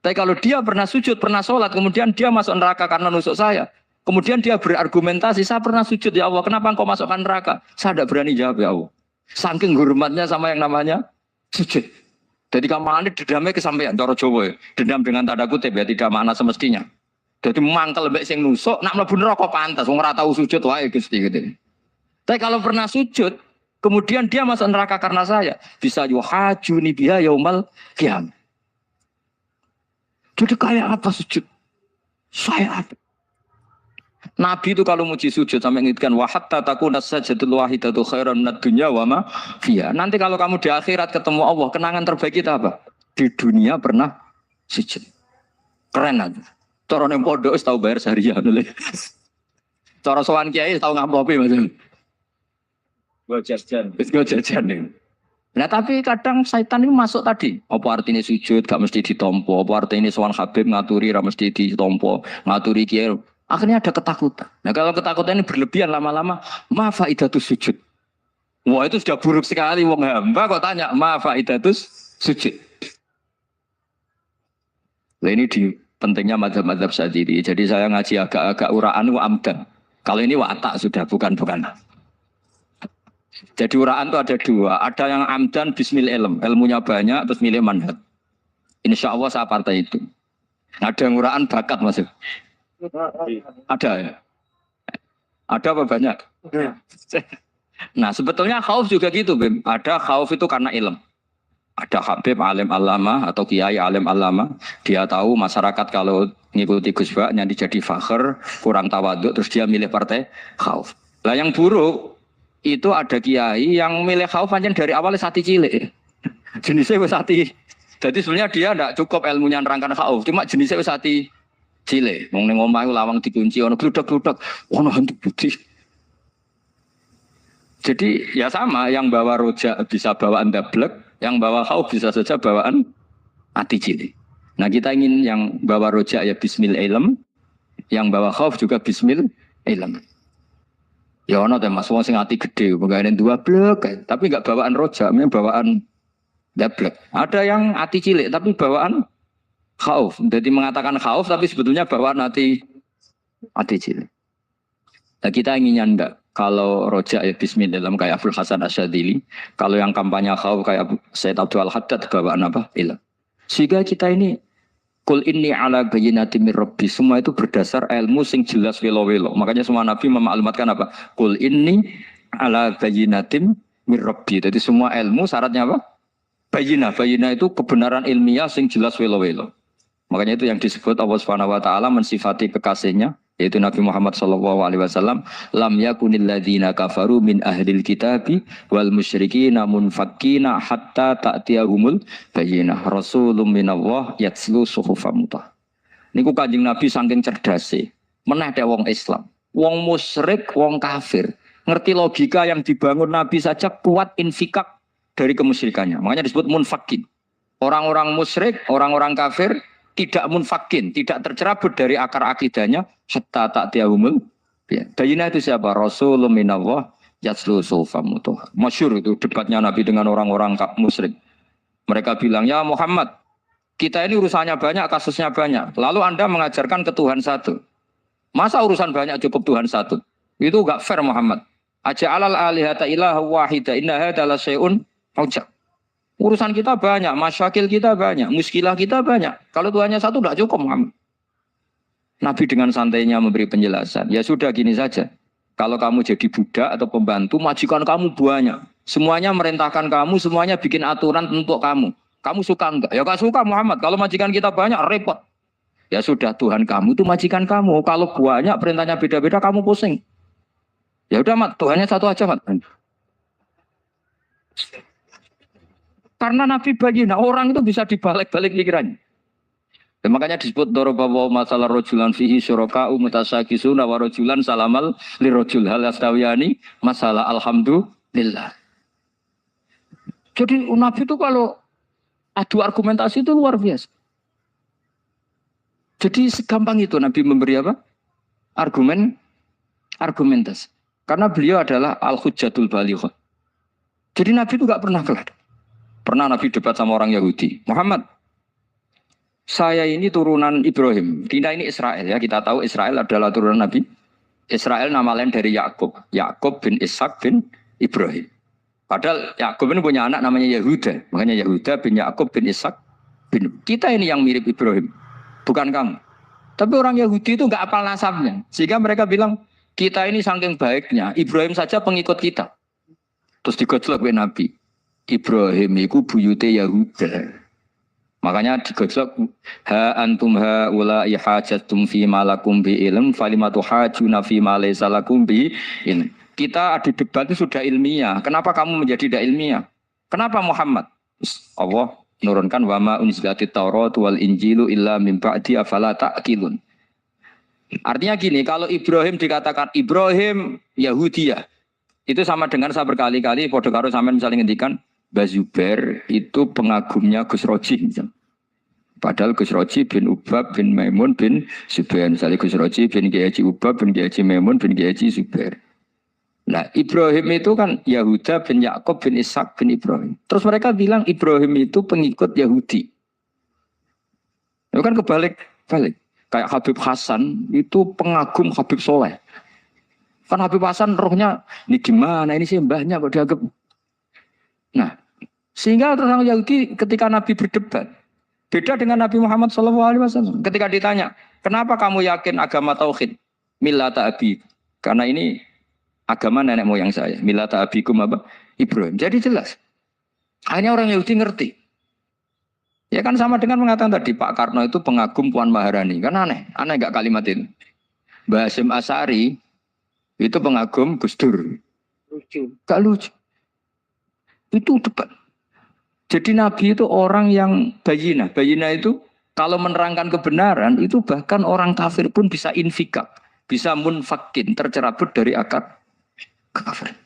Tapi kalau dia pernah sujud, pernah sholat, kemudian dia masuk neraka karena nusuk saya. Kemudian dia berargumentasi, saya pernah sujud ya Allah, kenapa engkau masukkan neraka? Saya tidak berani jawab ya Allah. Saking hormatnya sama yang namanya sujud. Jadi kamane dendamnya kesampaian cara Jawa ya. Dendam dengan tanda kutip ya tidak makna semestinya. Jadi mangkel mbek sing nusuk nak mlebu neraka pantas wong ora tau sujud wae Gusti gitu. Tapi kalau pernah sujud, kemudian dia masuk neraka karena saya, bisa yuhajuni biha yaumal qiyamah. Jadi kayak apa sujud? Saya apa? Nabi itu kalau muji sujud sampai ngitkan wa hatta takuna sajdatul wahidatu khairan minad dunya wa ma fiha. Nanti kalau kamu di akhirat ketemu Allah, kenangan terbaik kita apa? Di dunia pernah sujud. Keren aja. Cara ning pondok wis tau bayar seharian lho. Cara sowan kiai tau ngamplopi Mas. Gua jajan. Wis go jajan nih. Nah tapi kadang syaitan ini masuk tadi. Apa artinya sujud gak mesti ditompo, apa artinya sowan Habib ngaturi ra mesti ditompo, ngaturi kiai. Akhirnya ada ketakutan. Nah kalau ketakutan ini berlebihan lama-lama, ma faidatus sujud. Wah itu sudah buruk sekali wong hamba kok tanya ma faidatus sujud. Nah ini di pentingnya mazhab-mazhab Syadzili. Jadi saya ngaji agak-agak uraan wa amdan. Kalau ini watak sudah bukan. Jadi uraan itu ada dua. Ada yang amdan bismil ilm. Ilmunya banyak terus milih manhaj. Insya Allah saya partai itu. Ada yang uraan bakat Mas. Ada ya? Ada apa banyak? Nah sebetulnya khauf juga gitu Bim. Ada khauf itu karena ilm. Ada Habib alim alama atau kiai alim alama, dia tahu masyarakat kalau ngikuti Gus Bak nanti jadi fakir, kurang tawaduk, terus dia milih partai khauf. Lah yang buruk itu ada kiai yang milih khauf hanya dari awalnya sati cilik. Jenisnya wis sati. Jadi sebenarnya dia tidak cukup ilmunya nerangkan khauf, cuma jenisnya wis sati cilik. Wong ning omah lawang dikunci ono gludak-gludak, ono hantu putih. Jadi ya sama, yang bawa rojak bisa bawaan dablek, yang bawa khauf bisa saja bawaan ati cilik. Nah kita ingin yang bawa rojak ya bismil ilm, yang bawa khauf juga bismil ilm. Ya ono teh Mas wong sing ati gede, pegawene dua blek, tapi enggak bawaan rojak, memang bawaan dablek. Ada yang ati cilik tapi bawaan khauf. Jadi mengatakan khauf tapi sebetulnya bawaan ati cilik. Nah kita inginnya enggak. Kalau rojak ya bismillah kayak Abdul Hasan Asyadzili, kalau yang kampanye khauf kayak Said Abdul Haddad bawaan apa? Ilm. Sehingga kita ini kul inni ala bayyinatin mir rabbi, semua itu berdasar ilmu sing jelas welo-welo. Makanya semua nabi memaklumatkan apa? Kul inni ala bayyinatin mir rabbi. Jadi semua ilmu syaratnya apa? Bayyinah. Bayyinah itu kebenaran ilmiah sing jelas welo-welo. Makanya itu yang disebut Allah Subhanahu wa taala mensifati kekasihnya yaitu Nabi Muhammad SAW, lam yakunil ladzina kafaru min ahlil kitabi wal musyrikina munfakkina hatta ta'tiyahumul bayyinah rasulun minallah yatslu suhufam mutah. Niku Kanjeng Nabi saking cerdase, meneh dek wong Islam, wong musyrik, wong kafir, ngerti logika yang dibangun Nabi saja kuat infikak dari kemusyrikannya. Makanya disebut munfakin. Orang-orang musyrik, orang-orang kafir tidak munfakin, tidak tercerabut dari akar akidahnya hatta ta'tiyahumul bayyinah. Itu siapa? Rasulun minallah yatslu suhufam mutahhar. Masyhur itu debatnya Nabi dengan orang-orang musyrik. Mereka bilang, "Ya Muhammad, kita ini urusannya banyak, kasusnya banyak. Lalu Anda mengajarkan ke Tuhan satu. Masa urusan banyak cukup Tuhan satu? Itu enggak fair Muhammad. Aja'alal alihata ilaha wahida inna hadza la syai'un ujab." Urusan kita banyak, masyakil kita banyak, muskilah kita banyak. Kalau Tuhannya satu tidak cukup Muhammad. Nabi dengan santainya memberi penjelasan. Ya sudah gini saja. Kalau kamu jadi budak atau pembantu, majikan kamu banyak. Semuanya merintahkan kamu, semuanya bikin aturan untuk kamu. Kamu suka enggak? Ya gak suka Muhammad. Kalau majikan kita banyak, repot. Ya sudah, Tuhan kamu itu majikan kamu. Kalau banyak perintahnya beda-beda, kamu pusing. Ya udah Mat, Tuhannya satu aja Mat. Karena Nabi bayyinah, orang itu bisa dibalik-balik pikirannya. Dan makanya disebut dorobawa masalah rojulan fihi syuraka umutasakisuna wa rojulan salamal li rojul hal astawiyani masalah alhamdulillah. Jadi Nabi itu kalau adu argumentasi itu luar biasa. Jadi segampang itu Nabi memberi apa? Argumentasi. Karena beliau adalah al-hujjatul balighah. Jadi Nabi itu nggak pernah kalah. Pernah Nabi debat sama orang Yahudi. Muhammad, saya ini turunan Ibrahim. Kita ini Israel ya. Kita tahu Israel adalah turunan Nabi. Israel nama lain dari Yakub. Yakub bin Ishak bin Ibrahim. Padahal Yakub ini punya anak namanya Yahuda. Makanya Yahuda bin Yakub bin Ishak bin. Kita ini yang mirip Ibrahim. Bukan kamu. Tapi orang Yahudi itu nggak apal nasabnya. Sehingga mereka bilang, kita ini saking baiknya. Ibrahim saja pengikut kita. Terus digojlok oleh Nabi. Ibrahim itu buyute Yahuda. Makanya digojlok, ha antum ha ulai hajatum fi malakum bi ilm falimatu hajuna fi ma laysa lakum bi ilm. Kita adu debat itu sudah ilmiah. Kenapa kamu menjadi tidak ilmiah? Kenapa Muhammad? Allah menurunkan wama unzilatit Taurat wal Injilu illa min ba'di afala ta'qilun. Artinya gini, kalau Ibrahim dikatakan Ibrahim Yahudiyah, itu sama dengan saya berkali-kali podo karo sampean misalnya ngendikan Bazubair itu pengagumnya Gus Roji misalnya. Padahal Gus Roji bin Ubab bin Maimun bin Zubair. Misalnya Gus Roji bin Kiai Haji Ubab bin Kiai Haji Maimun bin Kiai Haji Zubair. Nah Ibrahim itu kan Yahuda bin Yakub bin Ishak bin Ibrahim. Terus mereka bilang Ibrahim itu pengikut Yahudi. Itu kan kebalik. Kayak Habib Hasan itu pengagum Habib Soleh. Kan Habib Hasan rohnya ini gimana, ini sih mbahnya kok dianggap. Nah sehingga orang Yahudi ketika Nabi berdebat. Beda dengan Nabi Muhammad SAW. Ketika ditanya, kenapa kamu yakin agama tauhid? Millata abi. Karena ini agama nenek moyang saya. Millata abikum apa? Ibrahim. Jadi jelas. Akhirnya orang Yahudi ngerti. Ya kan sama dengan mengatakan tadi Pak Karno itu pengagum Puan Maharani. Kan aneh. Aneh gak kalimat itu? Mbah Hasyim Asy'ari itu pengagum Gus Dur. Lucu. Gak lucu. Itu debat. Jadi Nabi itu orang yang bayinah. Bayinah itu kalau menerangkan kebenaran itu bahkan orang kafir pun bisa infikak. Bisa munfakin, tercerabut dari akar kafir.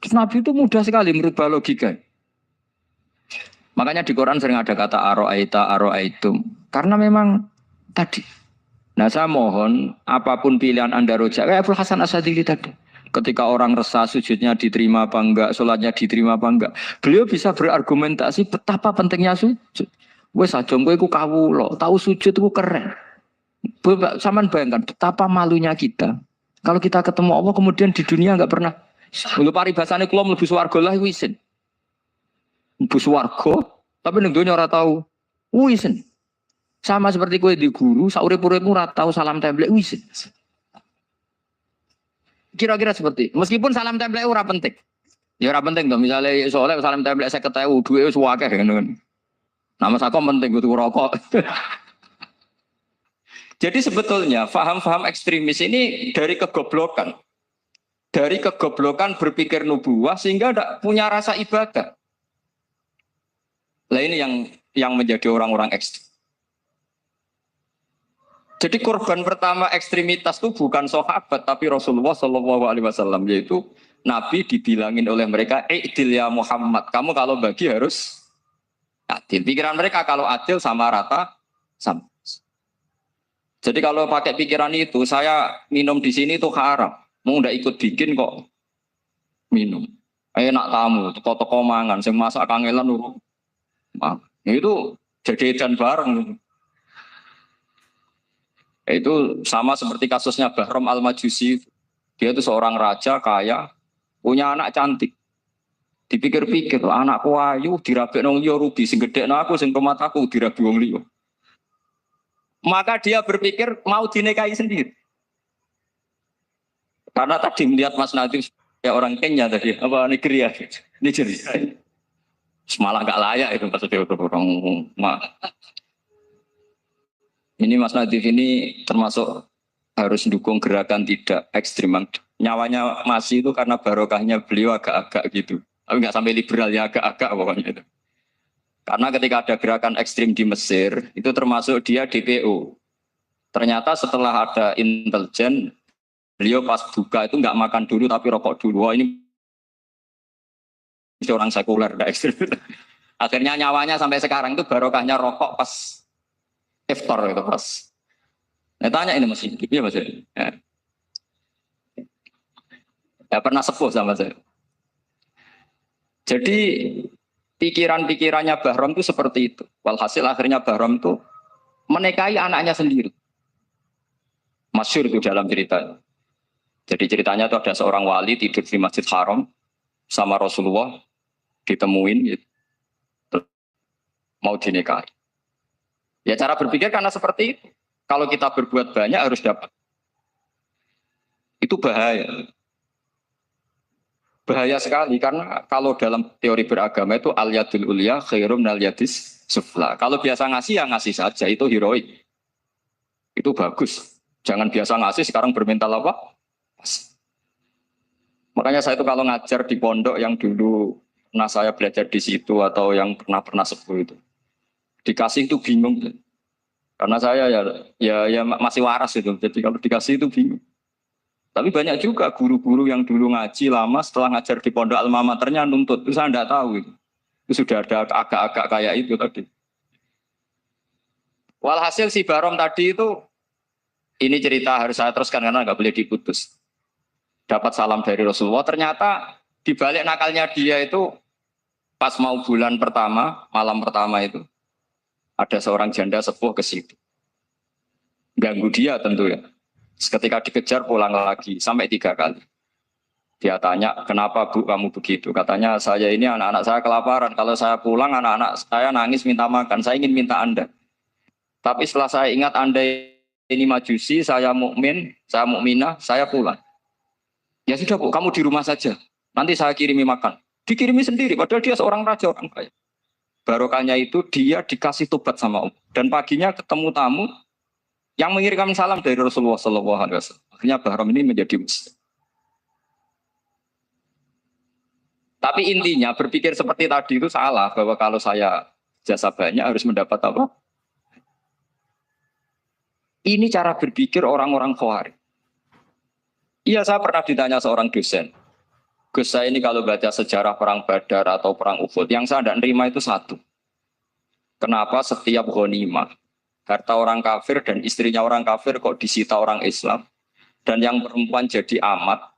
Nabi itu mudah sekali merubah logika. Makanya di Quran sering ada kata aro'aitum. Karena memang tadi. Nah saya mohon apapun pilihan Anda rojak. Kayak Abdul Hasan Asy'adili tadi. Ketika orang resah sujudnya diterima apa enggak, sholatnya diterima apa enggak. Beliau bisa berargumentasi betapa pentingnya sujud. Wes aja kowe iku kawula, tahu sujud itu keren. Saman bayangkan betapa malunya kita. Kalau kita ketemu Allah kemudian di dunia enggak pernah. Lho paribasane kula mlebu swarga lah wisin. Mlebu swarga, tapi ning donya ora tahu. Wisin. Sama seperti kowe di guru, saurip-uripmu ora tahu salam templek wisin. Kira-kira seperti, meskipun salam template ora penting. Ya ora penting to, misalnya soleh salam template 50.000 duwe wis akeh ngono. Nama sakom penting kudu rokok. Jadi sebetulnya faham-faham ekstremis ini dari kegoblokan. Dari kegoblokan berpikir nubuwah sehingga tidak punya rasa ibadah. Lah ini yang menjadi orang-orang ekstrem. Jadi korban pertama ekstremitas itu bukan sahabat tapi Rasulullah SAW, yaitu Nabi dibilangin oleh mereka, "I'dil ya Muhammad, kamu kalau bagi harus adil." Pikiran mereka kalau adil sama rata sama. Jadi kalau pakai pikiran itu, saya minum di sini itu haram. Mau ndak ikut bikin kok minum. Enak tamu, toko-toko mangan, sing masak kangelan urung. Itu jajan bareng. Itu sama seperti kasusnya Bahram Al-Majusi. Dia itu seorang raja kaya, punya anak cantik. Dipikir-pikir, anakku ayu dirabek nang liya rubi sing gedhekno aku sing rumah aku dirabi wong liya. Maka dia berpikir mau dinikahi sendiri. Karena tadi melihat Mas Nadiem ya orang Kenya tadi, apa Nigeria. Malah enggak layak itu maksudnya orang Ini Mas Nadif ini termasuk harus mendukung gerakan tidak ekstrim. Nyawanya masih itu karena barokahnya beliau agak-agak gitu. Tapi nggak sampai liberal ya agak-agak pokoknya itu. Karena ketika ada gerakan ekstrim di Mesir, itu termasuk dia DPO. Ternyata setelah ada intelijen, beliau pas buka itu nggak makan dulu tapi rokok dulu. Wah ini orang sekuler, nggak ekstrim. Akhirnya nyawanya sampai sekarang itu barokahnya rokok pas iftar itu pas. Nah, tanya ini masih hidup ya mas ya. Ya pernah sepuh sama saya. Jadi pikiran-pikirannya Bahram itu seperti itu. Walhasil akhirnya Bahram itu menikahi anaknya sendiri. Masyhur itu dalam cerita. Jadi ceritanya itu ada seorang wali tidur di Masjid Haram sama Rasulullah, ditemuin gitu, mau dinikahi. Ya cara berpikir karena seperti itu. Kalau kita berbuat banyak harus dapat. Itu bahaya. Bahaya sekali karena kalau dalam teori beragama itu al-yadul ulya khairum minal yadis sufla. Kalau biasa ngasih ya ngasih saja, itu heroik. Itu bagus. Jangan biasa ngasih sekarang bermental apa? Makanya saya itu kalau ngajar di pondok yang dulu pernah saya belajar di situ atau yang pernah sepuh itu. Dikasih itu bingung. Karena saya ya masih waras itu. Jadi kalau dikasih itu bingung. Tapi banyak juga guru-guru yang dulu ngaji lama setelah ngajar di pondok alma maternya nuntut. Itu saya tidak tahu. Itu sudah ada agak-agak kayak itu tadi. Walhasil si Barom tadi itu, ini cerita harus saya teruskan karena nggak boleh diputus. Dapat salam dari Rasulullah. Ternyata di balik nakalnya dia itu pas mau bulan pertama, malam pertama itu, ada seorang janda sepuh ke situ. Ganggu dia tentu ya. Ketika dikejar pulang lagi sampai 3 kali. Dia tanya, kenapa Bu kamu begitu? Katanya saya ini anak-anak saya kelaparan. Kalau saya pulang anak-anak saya nangis minta makan. Saya ingin minta Anda. Tapi setelah saya ingat Anda ini majusi, saya mukmin, saya mukminah, saya pulang. Ya sudah Bu, kamu di rumah saja. Nanti saya kirimi makan. Dikirimi sendiri, padahal dia seorang raja orang kaya. Barokahnya itu dia dikasih tobat sama Allah. Dan paginya ketemu tamu yang mengirimkan salam dari Rasulullah SAW. Akhirnya Bahram ini menjadi muslim. Tapi intinya berpikir seperti tadi itu salah. Bahwa kalau saya jasa banyak harus mendapat apa? Ini cara berpikir orang-orang Khawarij. Iya saya pernah ditanya seorang dosen. Gus saya ini kalau baca sejarah perang Badar atau perang Uhud. Yang saya tidak nerima itu satu. Kenapa setiap ghanimah harta orang kafir dan istrinya orang kafir kok disita orang Islam. Dan yang perempuan jadi amat,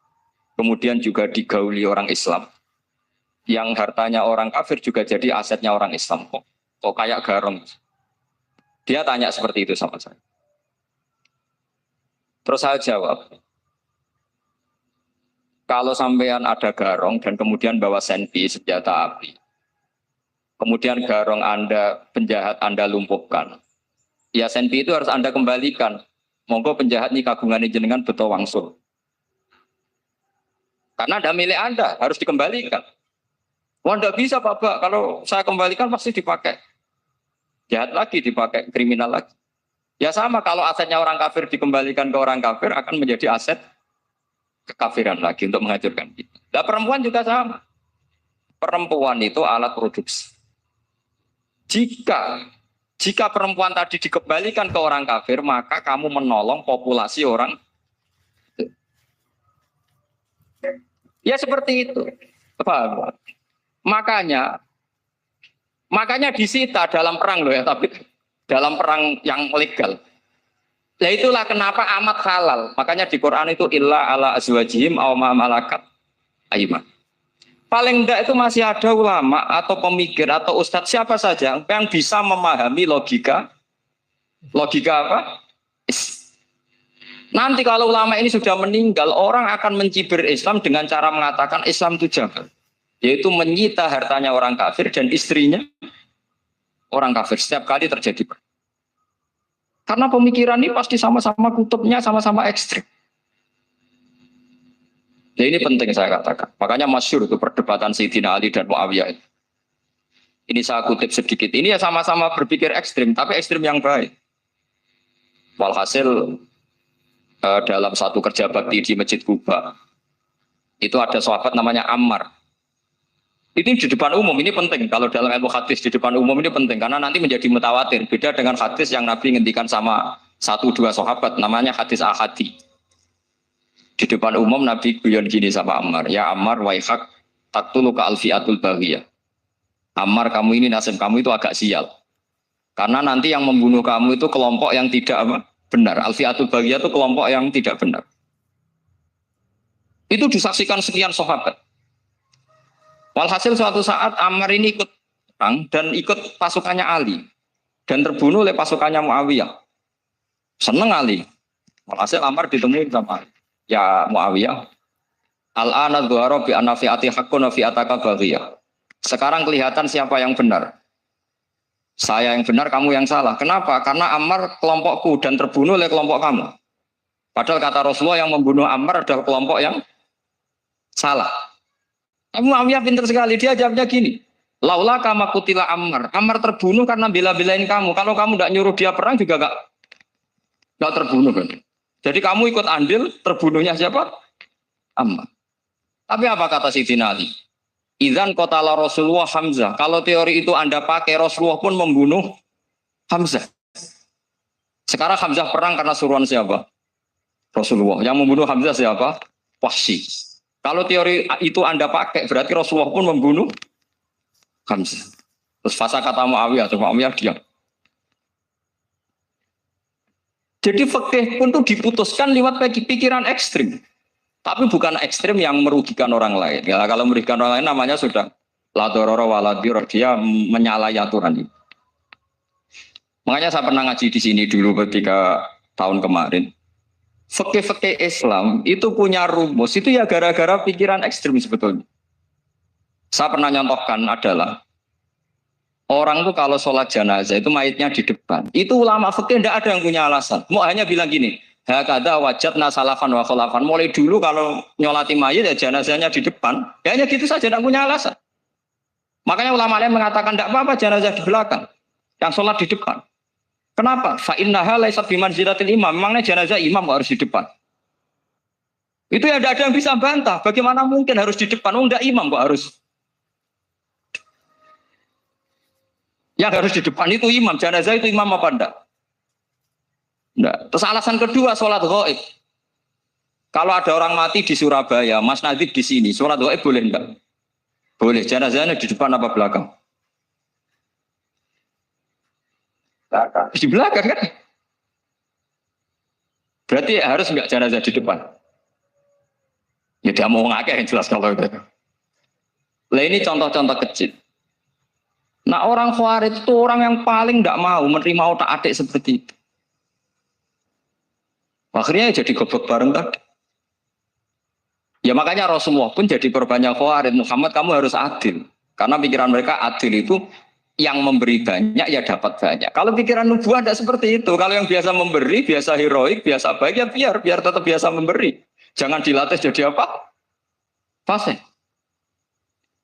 kemudian juga digauli orang Islam. Yang hartanya orang kafir juga jadi asetnya orang Islam. Kok kayak garong. Dia tanya seperti itu sama saya. Terus saya jawab, kalau sampean ada garong dan kemudian bawa senpi senjata api, kemudian garong Anda, penjahat Anda lumpuhkan, ya senpi itu harus Anda kembalikan. Monggo penjahat ini kagungan jenengan beto wangsul. Karena ada milik Anda, harus dikembalikan. Wah, tidak bisa Bapak, kalau saya kembalikan pasti dipakai. Jahat lagi, dipakai kriminal lagi. Ya sama, kalau asetnya orang kafir dikembalikan ke orang kafir, akan menjadi aset kekafiran lagi untuk menghancurkan kita. Nah, perempuan juga sama. Perempuan itu alat produksi. Jika perempuan tadi dikembalikan ke orang kafir, maka kamu menolong populasi orang. Ya seperti itu. Paham? Makanya disita dalam perang loh ya, tapi dalam perang yang legal. Nah itulah kenapa amat halal. Makanya di Quran itu illa ala azwajihim aw ma malakat aiman. Paling enggak itu masih ada ulama atau pemikir atau ustadz siapa saja yang bisa memahami logika apa? Nanti kalau ulama ini sudah meninggal, orang akan mencibir Islam dengan cara mengatakan Islam itu jahat. Yaitu menyita hartanya orang kafir dan istrinya orang kafir setiap kali terjadi. Karena pemikiran ini pasti sama-sama kutubnya, sama-sama ekstrim. Nah ini penting saya katakan. Makanya masyhur itu perdebatan Sayyidina Ali dan Muawiyah. Ini saya kutip sedikit. Ini ya sama-sama berpikir ekstrim, tapi ekstrim yang baik. Walhasil dalam satu kerja bakti di Masjid Kuba, itu ada sahabat namanya Ammar. Itu di depan umum ini penting. Kalau dalam ilmu hadis di depan umum ini penting karena nanti menjadi mutawatir. Beda dengan hadis yang Nabi ngendikan sama satu dua sahabat, namanya hadis ahadi. Di depan umum Nabi guyon gini sama Ammar, ya Ammar waihak taktuluka alfiatul baghiyah. Ammar, kamu ini nasib kamu itu agak sial. Karena nanti yang membunuh kamu itu kelompok yang tidak benar. Alfiatul baghiyah itu kelompok yang tidak benar. Itu disaksikan sekian sahabat. Walhasil suatu saat Ammar ini ikut perang dan ikut pasukannya Ali dan terbunuh oleh pasukannya Muawiyah. Seneng Ali. Walhasil Ammar ditemuin sama ya Muawiyah. Al-ana dhuhara bi anna fi'ati haqqun wa fi'ataka baghiyah. Sekarang kelihatan siapa yang benar. Saya yang benar, kamu yang salah. Kenapa? Karena Ammar kelompokku dan terbunuh oleh kelompok kamu. Padahal kata Rasulullah yang membunuh Ammar adalah kelompok yang salah. Muawiyah pintar sekali, dia jawabnya gini. Laula kama kutila Ammar. Ammar terbunuh karena bela-belain kamu. Kalau kamu tidak nyuruh dia perang juga enggak terbunuh kan. Jadi kamu ikut andil terbunuhnya siapa? Ammar. Tapi apa kata Sayyidina Ali? Idzan qatala Rasulullah Hamzah. Kalau teori itu Anda pakai, Rasulullah pun membunuh Hamzah. Sekarang Hamzah perang karena suruhan siapa? Rasulullah. Yang membunuh Hamzah siapa? Wahsy. Kalau teori itu Anda pakai, berarti Rasulullah pun membunuh Hamzah. Terus fasa kata Muawiyah, terus Muawiyah diam. Jadi fikih pun itu diputuskan lewat pikiran ekstrim. Tapi bukan ekstrim yang merugikan orang lain. Ya, kalau merugikan orang lain namanya sudah la dororo wala diror, dia menyalahi aturan itu. Makanya saya pernah ngaji di sini dulu ketika tahun kemarin. Fikih-fikih Islam itu punya rumus, itu ya gara-gara pikiran ekstrim sebetulnya. Saya pernah nyontohkan adalah orang tuh kalau sholat jenazah itu mayitnya di depan. Itu ulama fikih tidak ada yang punya alasan. Mau hanya bilang gini, hakada wajadna salafan wa khalafan. Mulai dulu kalau nyolati mayit ya jenazahnya di depan. Ya hanya gitu saja, tidak punya alasan. Makanya ulama lain mengatakan tidak apa-apa jenazah di belakang, yang sholat di depan. Kenapa? Fa innaha laysat bimanzilatil imam. Memangnya jenazah imam harus di depan. Itu ya tidak ada yang bisa bantah. Bagaimana mungkin harus di depan? Oh, enggak imam kok harus. Yang harus di depan itu imam. Jenazah itu imam apa enggak? Enggak. Terus alasan kedua sholat ghaib. Kalau ada orang mati di Surabaya, Mas Nadib di sini, sholat ghaib boleh enggak? Boleh. Jenazahnya di depan apa belakang? Di belakang kan? Berarti harus enggak jenazah di depan? Ya dia mau ngakeh yang jelas kalau itu. Lah ini contoh-contoh kecil. Nah orang Khawarij itu orang yang paling enggak mau menerima otak-atik seperti itu. Akhirnya jadi goblok bareng tadi. Ya makanya Rasulullah pun jadi korbannya Khawarij. Muhammad kamu harus adil. Karena pikiran mereka adil itu yang memberi banyak ya dapat banyak. Kalau pikiran nubuah tidak seperti itu. Kalau yang biasa memberi, biasa heroik, biasa baik ya biar tetap biasa memberi. Jangan dilatih jadi apa? Fasih.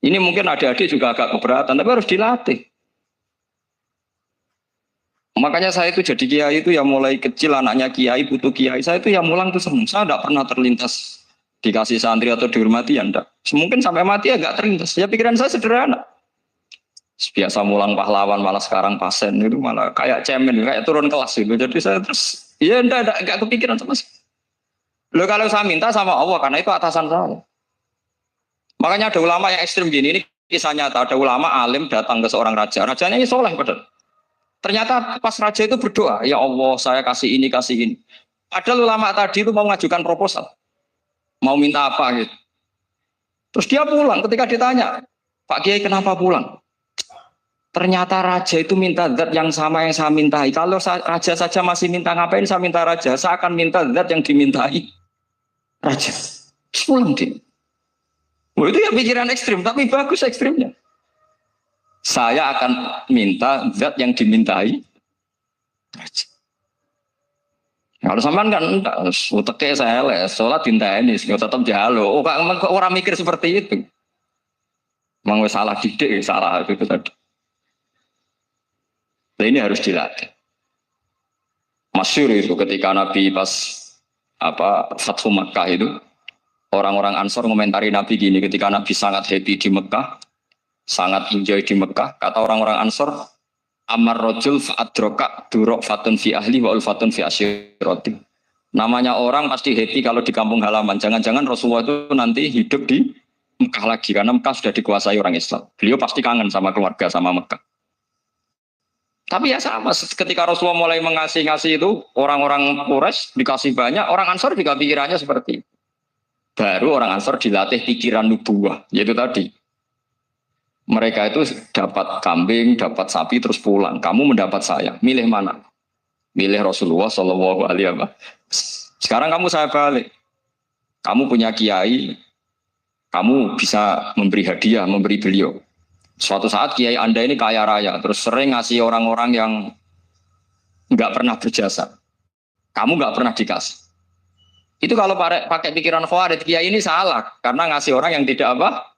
Ini mungkin adik-adik juga agak keberatan, tapi harus dilatih. Makanya saya itu jadi kiai itu ya mulai kecil anaknya kiai butuh kiai. Saya itu ya mulang tuh senang. Saya tidak pernah terlintas dikasih santri atau dihormati ya enggak. Mungkin sampai mati ya enggak terlintas. Ya pikiran saya sederhana. Biasa mulang pahlawan malah sekarang pasien itu malah kayak cemen, kayak turun kelas gitu. Jadi saya terus ya enggak kepikiran sama sekali. Loh kalau saya minta sama Allah karena itu atasan saya. Makanya ada ulama yang ekstrem gini, ini kisah nyata. Ada ulama alim datang ke seorang raja. Rajanya ini soleh padahal. Ternyata pas raja itu berdoa, ya Allah saya kasih ini, kasih ini. Padahal ulama tadi itu mau mengajukan proposal. Mau minta apa gitu. Terus dia pulang ketika ditanya, Pak Kiai kenapa pulang? Ternyata raja itu minta zat yang sama yang saya mintai. Kalau raja saja masih minta ngapain saya minta raja? Saya akan minta zat yang dimintai raja. Pulang dia. Oh, itu ya pikiran ekstrim, tapi bagus ekstrimnya. Saya akan minta zat yang dimintai raja. Kalau sampean kan enggak, uteke saya les, sholat dinteni, tetap jalo. Oh, orang mikir seperti itu. Mang salah didik, salah itu tadi. Nah, ini harus dilatih. Masyhur itu ketika Nabi pas Fathu Makkah itu orang-orang Ansor komentari Nabi gini ketika Nabi sangat happy di Mekah. sangat enjoy di Mekah. Kata orang-orang Ansor, amar rojul fa'adroka durok fatun fi ahli wa ulfatun fi asyiroti. Namanya orang pasti happy kalau di kampung halaman. Jangan-jangan Rasulullah itu nanti hidup di Mekah lagi karena Mekah sudah dikuasai orang Islam. Beliau pasti kangen sama keluarga, sama Mekah. Tapi ya sama, ketika Rasulullah mulai ngasih itu, orang-orang Quraisy dikasih banyak, orang Ansor juga pikirannya seperti itu. Baru orang Ansor dilatih pikiran nubuwah, yaitu tadi. Mereka itu dapat kambing, dapat sapi, terus pulang. Kamu mendapat saya, milih mana? Milih Rasulullah Shallallahu Alaihi Wasallam. Sekarang kamu saya balik. Kamu punya kiai, kamu bisa memberi hadiah, memberi beliau. Suatu saat kiai Anda ini kaya raya, terus sering ngasih orang-orang yang nggak pernah berjasa. Kamu nggak pernah dikasih. Itu kalau pakai pikiran khawarij, kiai ini salah karena ngasih orang yang tidak apa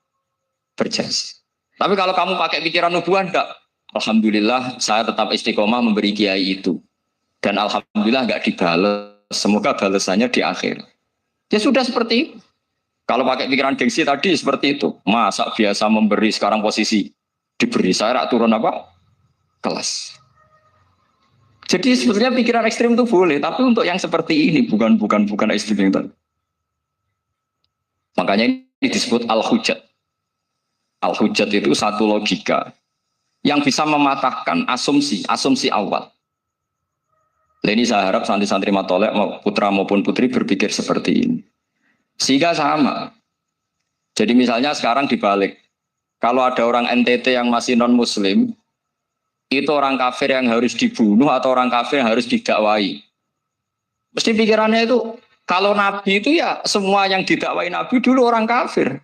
berjasa. Tapi kalau kamu pakai pikiran nubuah, enggak. Alhamdulillah saya tetap istiqomah memberi kiai itu. Dan alhamdulillah enggak dibalas. Semoga balasannya di akhir. Ya sudah seperti itu. Kalau pakai pikiran gengsi tadi seperti itu. Masa biasa memberi sekarang posisi diberi, saya rak turun apa? Kelas. Jadi sebetulnya pikiran ekstrim itu boleh, tapi untuk yang seperti ini bukan ekstrim yang tadi. Makanya ini disebut al-hujjat. Al-hujjat itu satu logika yang bisa mematahkan asumsi awal. Ini saya harap santri-santri matolek putra maupun putri berpikir seperti ini. Sehingga sama. Jadi misalnya sekarang dibalik. Kalau ada orang NTT yang masih non-muslim, itu orang kafir yang harus dibunuh atau orang kafir yang harus didakwai. Mesti pikirannya itu, kalau Nabi itu ya semua yang didakwai Nabi dulu orang kafir.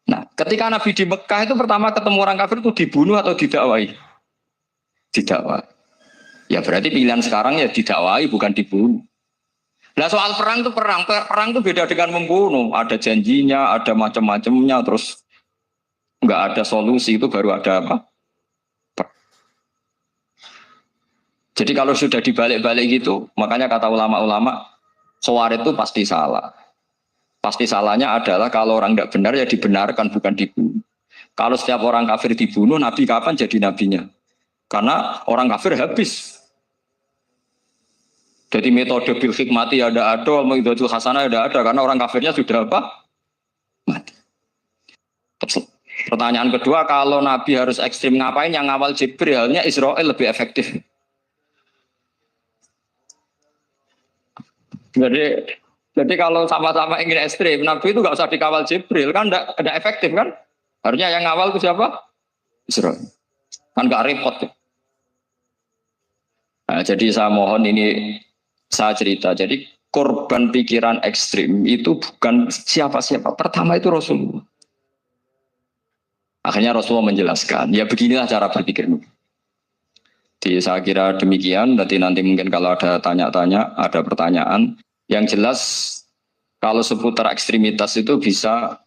Nah, ketika Nabi di Mekah itu pertama ketemu orang kafir itu dibunuh atau didakwai? Didakwai. Ya berarti pilihan sekarang ya didakwai bukan dibunuh. Nah soal perang itu beda dengan membunuh. Ada janjinya, ada macam-macamnya, terus nggak ada solusi itu baru ada apa? Jadi kalau sudah dibalik-balik gitu, makanya kata ulama-ulama, khawarij itu pasti salah. Pasti salahnya adalah kalau orang nggak benar ya dibenarkan bukan dibunuh. Kalau setiap orang kafir dibunuh, Nabi kapan jadi nabinya? Karena orang kafir habis. Jadi metode bil hikmati ada, metode hasanah ada, karena orang kafirnya sudah apa? Mati. Pertanyaan kedua, kalau Nabi harus ekstrim ngapain? Yang ngawal Jibril, halnya Israel lebih efektif. Jadi kalau sama-sama ingin ekstrim, Nabi itu nggak usah dikawal Jibril, kan nggak efektif kan? Harusnya yang ngawal itu siapa? Israel. Kan nggak repot. Nah, jadi saya mohon ini saya cerita. Jadi korban pikiran ekstrim itu bukan siapa-siapa. Pertama itu Rasulullah. Akhirnya Rasulullah menjelaskan, ya beginilah cara berpikirmu. Jadi saya kira demikian. Nanti mungkin kalau ada tanya-tanya, ada pertanyaan. Yang jelas kalau seputar ekstremitas itu bisa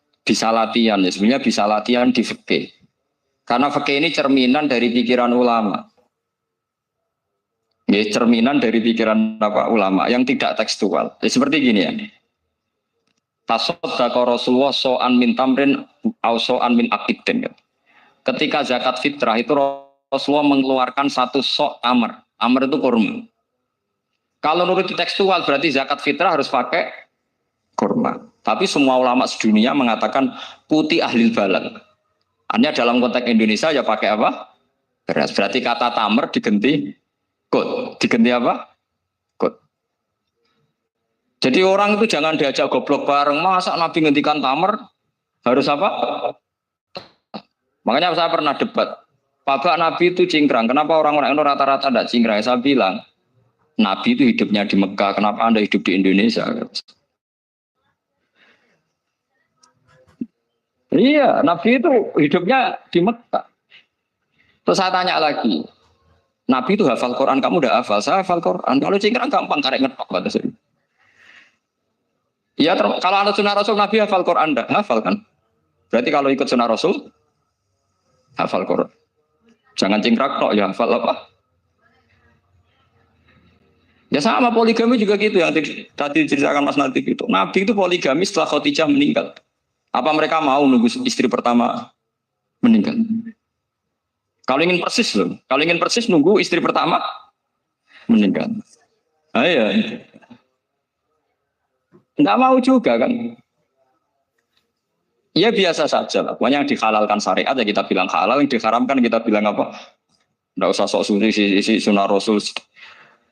latihan. Ya sebenarnya bisa latihan di fikih. Karena fikih ini cerminan dari pikiran ulama. Ya, cerminan dari pikiran apa ulama yang tidak tekstual. Ya, seperti gini ya. Tasaddaqa Rasulullah so'an min tamrin au so'an min aqidin. Ketika zakat fitrah itu Rasulullah mengeluarkan satu sok tamar. Tamar itu kurma. Kalau menurut tekstual berarti zakat fitrah harus pakai kurma. Tapi semua ulama sedunia mengatakan putih ahlil balad. Hanya dalam konteks Indonesia ya pakai apa? Beras. Berarti kata tamar diganti kot. Diganti apa? Kot. Jadi orang itu jangan diajak goblok bareng. Masa Nabi ngendikan tamar harus apa? Makanya saya pernah debat. Pak Nabi itu cingkrang. Kenapa orang-orang itu rata-rata tidak cingkrang? Saya bilang, Nabi itu hidupnya di Mekah. Kenapa Anda hidup di Indonesia? Iya, Nabi itu hidupnya di Mekah. Terus saya tanya lagi, Nabi itu hafal Quran, kamu udah hafal? Saya hafal Quran. Kalau cingkrang gampang, karek ngetok batas ini. Iya, kalau ada sunnah Rasul, Nabi hafal Quran, enggak? Hafal kan? Berarti kalau ikut sunnah Rasul, hafal Quran. Jangan cingkrak kok, ya hafal apa? Ya sama poligami juga gitu, yang tadi diceritakan Mas Natif itu. Nabi itu poligami setelah Khadijah meninggal. Apa mereka mau nunggu istri pertama meninggal. Kalau ingin persis loh, kalau ingin persis nunggu istri pertama meninggal. Iya, nggak mau juga kan? Ya biasa saja lah. Pokoknya yang dihalalkan syariat ya kita bilang halal, yang diharamkan kita bilang apa? Nggak usah sok suci isi sunnah Rasul.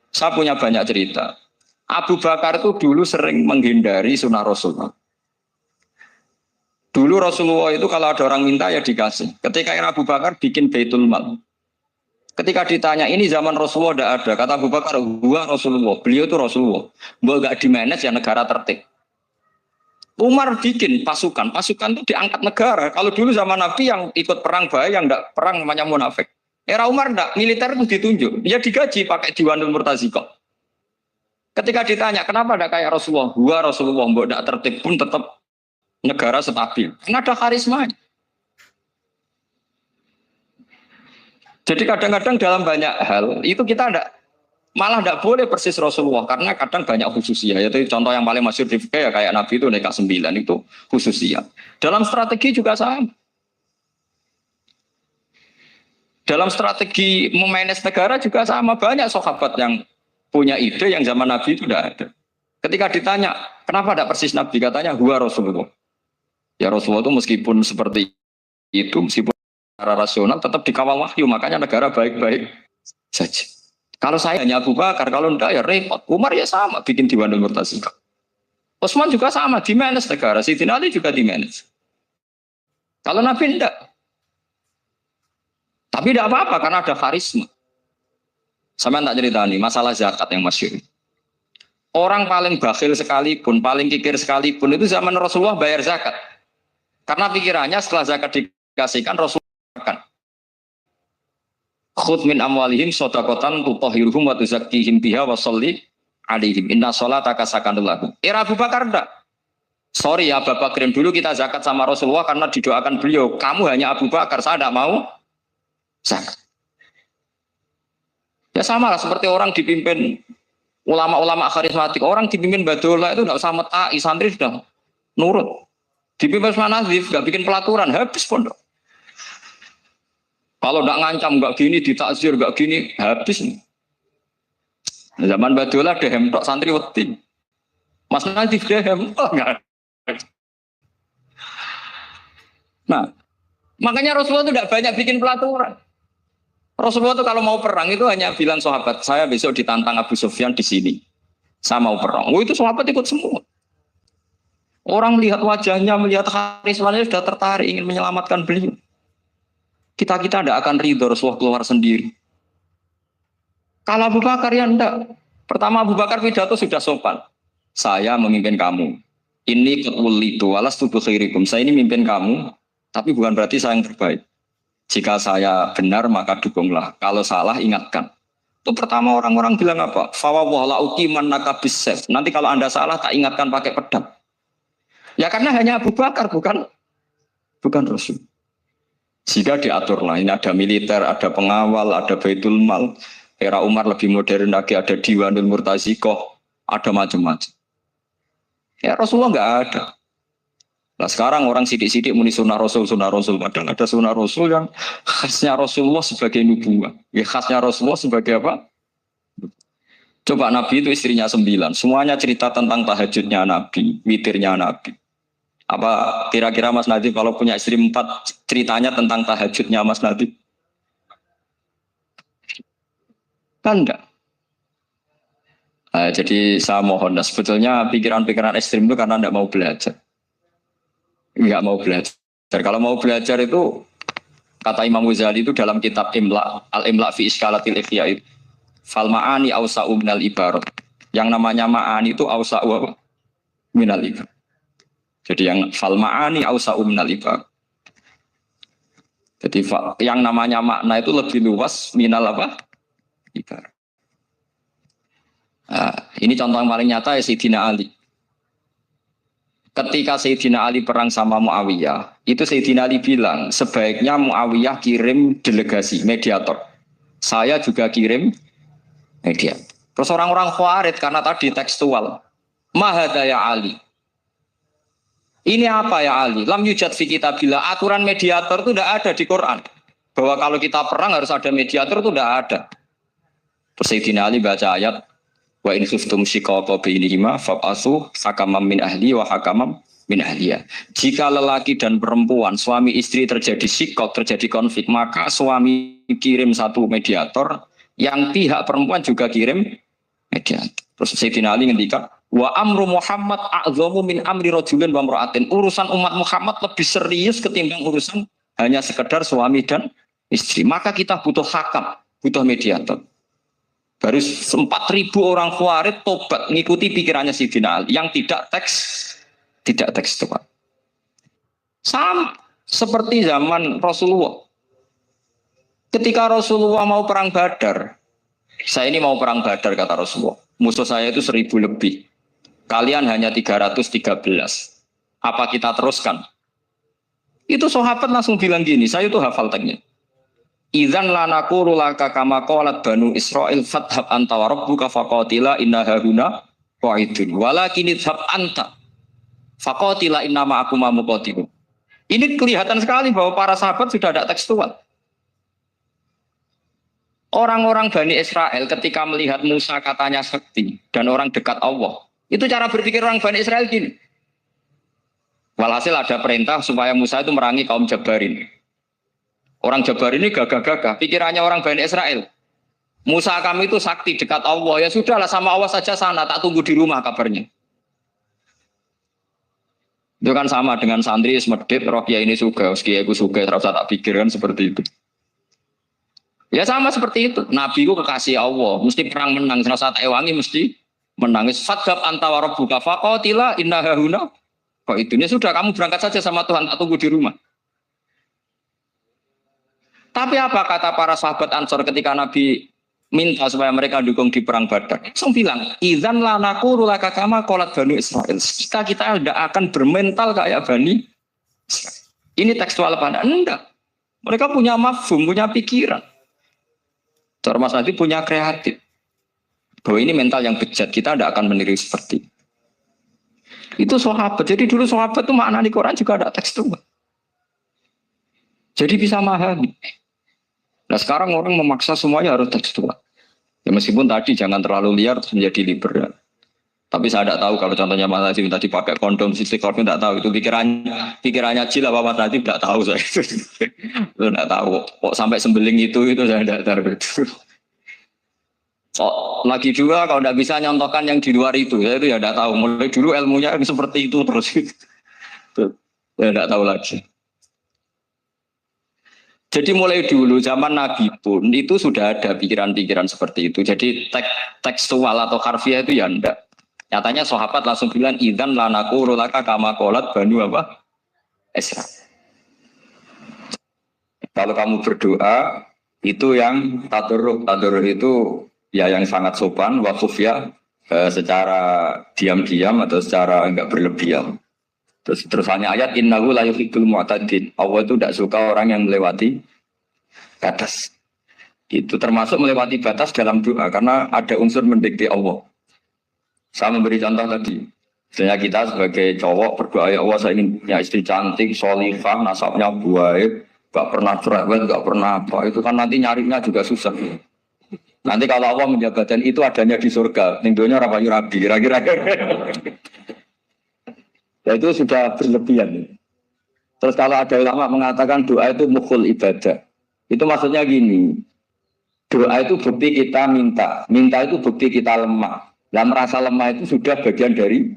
Saya punya banyak cerita. Abu Bakar itu dulu sering menghindari sunnah Rasul. Dulu Rasulullah itu kalau ada orang minta ya dikasih. Ketika Abu Bakar bikin Baitul Mal. Ketika ditanya ini zaman Rasulullah tidak ada. Kata Abu Bakar, gua Rasulullah. Beliau itu Rasulullah. Gua gak di-manage ya negara tertib. Umar bikin pasukan. Pasukan itu diangkat negara. Kalau dulu zaman Nabi yang ikut perang bahaya, yang tidak perang namanya munafik. Era Umar enggak, militer itu ditunjuk. Dia digaji pakai Diwanul Murtazikoh. Ketika ditanya, kenapa tidak kayak Rasulullah? Gua Rasulullah, mbok tidak tertib pun tetap negara stabil. Karena ada karisma. Jadi kadang-kadang dalam banyak hal itu kita malah tidak boleh persis Rasulullah karena kadang banyak khususnya. Yaitu contoh yang paling masyhur di fikih ya kayak Nabi itu nikah 9 itu khususnya. Dalam strategi juga sama. Dalam strategi memanage negara juga sama. Banyak sahabat yang punya ide yang zaman Nabi itu tidak ada. Ketika ditanya, kenapa tidak persis Nabi? Katanya, huwa Rasulullah. Ya Rasulullah itu meskipun seperti itu, meskipun secara rasional tetap dikawal wahyu. Makanya negara baik-baik saja. Kalau saya hanya Abu Bakar, kalau tidak ya repot. Umar ya sama, bikin Diwanul Murtazikoh. Utsman juga sama, di-manage negara. Sayyidina Ali juga di-manage. Kalau Nabi tidak. Tapi tidak apa-apa karena ada karisma. Sama tak cerita nih, masalah zakat yang masyhur. Orang paling bakhil sekalipun, paling kikir sekalipun itu zaman Rasulullah bayar zakat. Karena pikirannya setelah zakat dikasihkan Rasulullah akan khudh min amwalihim shadaqatan tutahhiruhum wa tuzakkihim biha wa sholli alaihim inna sholataka sakanul lahum. Era Abu Bakar enggak. Sorry ya Bapak Bakrin, dulu kita zakat sama Rasulullah karena didoakan beliau. Kamu hanya Abu Bakar, saya tidak mau zakat. Ya sama lah seperti orang dipimpin ulama-ulama karismatik. Orang dipimpin Badola itu tidak usah metai, santri sudah nurut. Dipimpin Manazif, nggak bikin pelaturan, habis pondok. Kalau tidak ngancam, nggak gini, ditakzir, nggak gini, habis. Zaman Badola dehem tok santri wedi. Mas Nazif dehem, enggak. Nah, makanya Rasulullah itu tidak banyak bikin pelaturan. Rasulullah itu kalau mau perang itu hanya bilang sahabat, saya besok ditantang Abu Sufyan di sini. Saya mau perang. Oh itu sahabat ikut semua. Orang melihat wajahnya, melihat karismanya sudah tertarik ingin menyelamatkan beliau. Kita tidak akan ridho Rasulullah keluar sendiri. Kalau Abu Bakar ya enggak. Pertama Abu Bakar pidato sudah sopan. Saya memimpin kamu. Ini ketulitu alas tubuh khairikum. Saya ini memimpin kamu, tapi bukan berarti saya yang terbaik. Jika saya benar maka dukunglah. Kalau salah ingatkan. Itu pertama orang-orang bilang apa? Fawwala uqiman nakabisef. Nanti kalau Anda salah tak ingatkan pakai pedang. Ya karena hanya Abu Bakar bukan Rasul. Jika diaturlah ini ada militer, ada pengawal, ada Baitul Mal. Era Umar lebih modern lagi ada Diwanul Murtazikoh, ada macam-macam. Ya Rasulullah enggak ada. Nah sekarang orang sidik-sidik muni sunnah Rasul. Padahal ada sunnah Rasul yang khasnya Rasulullah sebagai nubuwah. Ya khasnya Rasulullah sebagai apa? Coba Nabi itu istrinya 9. Semuanya cerita tentang tahajudnya Nabi, witirnya Nabi. Apa kira-kira Mas Nadif kalau punya istri 4 ceritanya tentang tahajudnya Mas Nadif? Kan enggak. Nah, jadi saya mohon, sebetulnya pikiran-pikiran ekstrim itu karena enggak mau belajar. Enggak mau belajar. Kalau mau belajar itu kata Imam Ghazali itu dalam kitab Imla, Al-Imla fi Iskalatil Ikhya itu fal ma'ani awsa'u minal ibarat. Yang namanya ma'ani itu awsa'u minal ibarat. Jadi yang fal ma'ani awsa'u minal ibarat. Jadi yang namanya makna itu lebih luas minal apa? Ibarat. Nah, ini contoh yang paling nyata ya Sayyidina Ali. Ketika Sayyidina Ali perang sama Muawiyah, itu Sayyidina Ali bilang, sebaiknya Muawiyah kirim delegasi, mediator. Saya juga kirim mediator. Terus orang-orang Khawarij karena tadi tekstual. Mahadaya Ali. Ini apa ya Ali? Lam yujad fi kitabillah. Aturan mediator itu tidak ada di Quran. Bahwa kalau kita perang harus ada mediator itu tidak ada. Terus Sayyidina Ali baca ayat wa in khiftum shiqaqa bainihima fab'atsu hakaman min ahli wa hakaman min ahliya. Jika lelaki dan perempuan, suami istri terjadi shikok, terjadi konflik, maka suami kirim satu mediator, yang pihak perempuan juga kirim mediator. Terus Sayyidina Ali ngendika wa amru Muhammad a'zamu min amri rajulin wa imra'atin. Urusan umat Muhammad lebih serius ketimbang urusan hanya sekedar suami dan istri. Maka kita butuh hakam, butuh mediator. Baru 4.000 orang Khawarij tobat mengikuti pikirannya Sayyidina Ali yang tidak tekstual. Sama seperti zaman Rasulullah. Ketika Rasulullah mau perang Badar, saya ini mau perang Badar kata Rasulullah. Musuh saya itu 1.000 lebih. Kalian hanya 313. Apa kita teruskan? Itu sahabat langsung bilang gini, saya itu hafal teksnya. Idzan lanaqulu laka kama qalat banu Israil fathab anta wa rabbuka faqatila inna hahuna qa'idun walakin idhab anta faqatila inna ma'akum muqatilun. Ini kelihatan sekali bahwa para sahabat sudah ada tekstual. Orang-orang Bani Israel ketika melihat Musa katanya sakti dan orang dekat Allah, itu cara berpikir orang Bani Israel gini. Walhasil ada perintah supaya Musa itu merangi kaum Jabarin. Orang Jabar ini gagah-gagah, pikirannya orang Bani Israel. Musa kami itu sakti dekat Allah, ya sudahlah sama Allah saja sana, tak tunggu di rumah kabarnya. Itu kan sama dengan santri semedit, roh kiai ini suka, kiai aku suka, terus tak pikirkan seperti itu. Ya sama seperti itu, Nabi ku kekasih Allah, mesti perang menang, serasa tak ewangi mesti menangis. Fadhab anta wa rabbuka faqatila inna hahuna. Kok itu, ya sudah kamu berangkat saja sama Tuhan, tak tunggu di rumah. Tapi apa kata para sahabat Ansor ketika Nabi minta supaya mereka dukung di perang Badar? Langsung bilang, idzan lanaqulu laka kama qalat banu Israil. Kita tidak akan bermental kayak Bani Israil. Ini tekstual pada enggak. Mereka punya mafhum, punya pikiran. Mas Nabi punya kreatif. Bahwa ini mental yang bejat, kita tidak akan meniru seperti itu sahabat. Jadi dulu sahabat itu makna di Quran juga ada tekstual. Jadi bisa memahami. Nah sekarang orang memaksa semuanya harus tekstual. Ya meskipun tadi jangan terlalu liar terus menjadi liberal. Tapi saya tidak tahu kalau contohnya Mas Nazim tadi pakai kondom, sisi kondom tidak tahu. Itu pikirannya Jil apa Mas Nazim tidak tahu saya. Itu tidak tahu. Kok sampai sembeling itu saya tidak tahu. Lagi juga kalau tidak bisa nyontohkan yang di luar itu, saya itu ya tidak tahu. Mulai dulu ilmunya seperti itu terus. Saya tidak tahu lagi. Jadi mulai dulu zaman Nabi pun itu sudah ada pikiran-pikiran seperti itu. Jadi tekstual atau harfiah itu ya enggak. Nyatanya sahabat langsung bilang idzan lanaqulu laka kama qalat banu apa? Isra. Kalau kamu berdoa itu yang tadarruk itu ya yang sangat sopan wa khufya secara diam-diam atau secara enggak berlebihan. Terus hanya ayat innahu la yuhibbul mu'tadin. Allah itu tidak suka orang yang melewati batas. Itu termasuk melewati batas dalam doa karena ada unsur mendikte Allah. Saya memberi contoh tadi. Misalnya kita sebagai cowok berdoa ya Allah saya ingin punya istri cantik, sholihah, nasabnya baik, gak pernah cerewet, gak pernah apa. Itu kan nanti nyarinya juga susah. Nanti kalau Allah menjabatkan itu adanya di surga, ning donya rapayu rabi, kira-kira. Ya itu sudah berlebihan. Terus kalau ada ulama mengatakan doa itu mukhul ibadah. Itu maksudnya gini. Doa itu bukti kita minta. Minta itu bukti kita lemah. Nah merasa lemah itu sudah bagian dari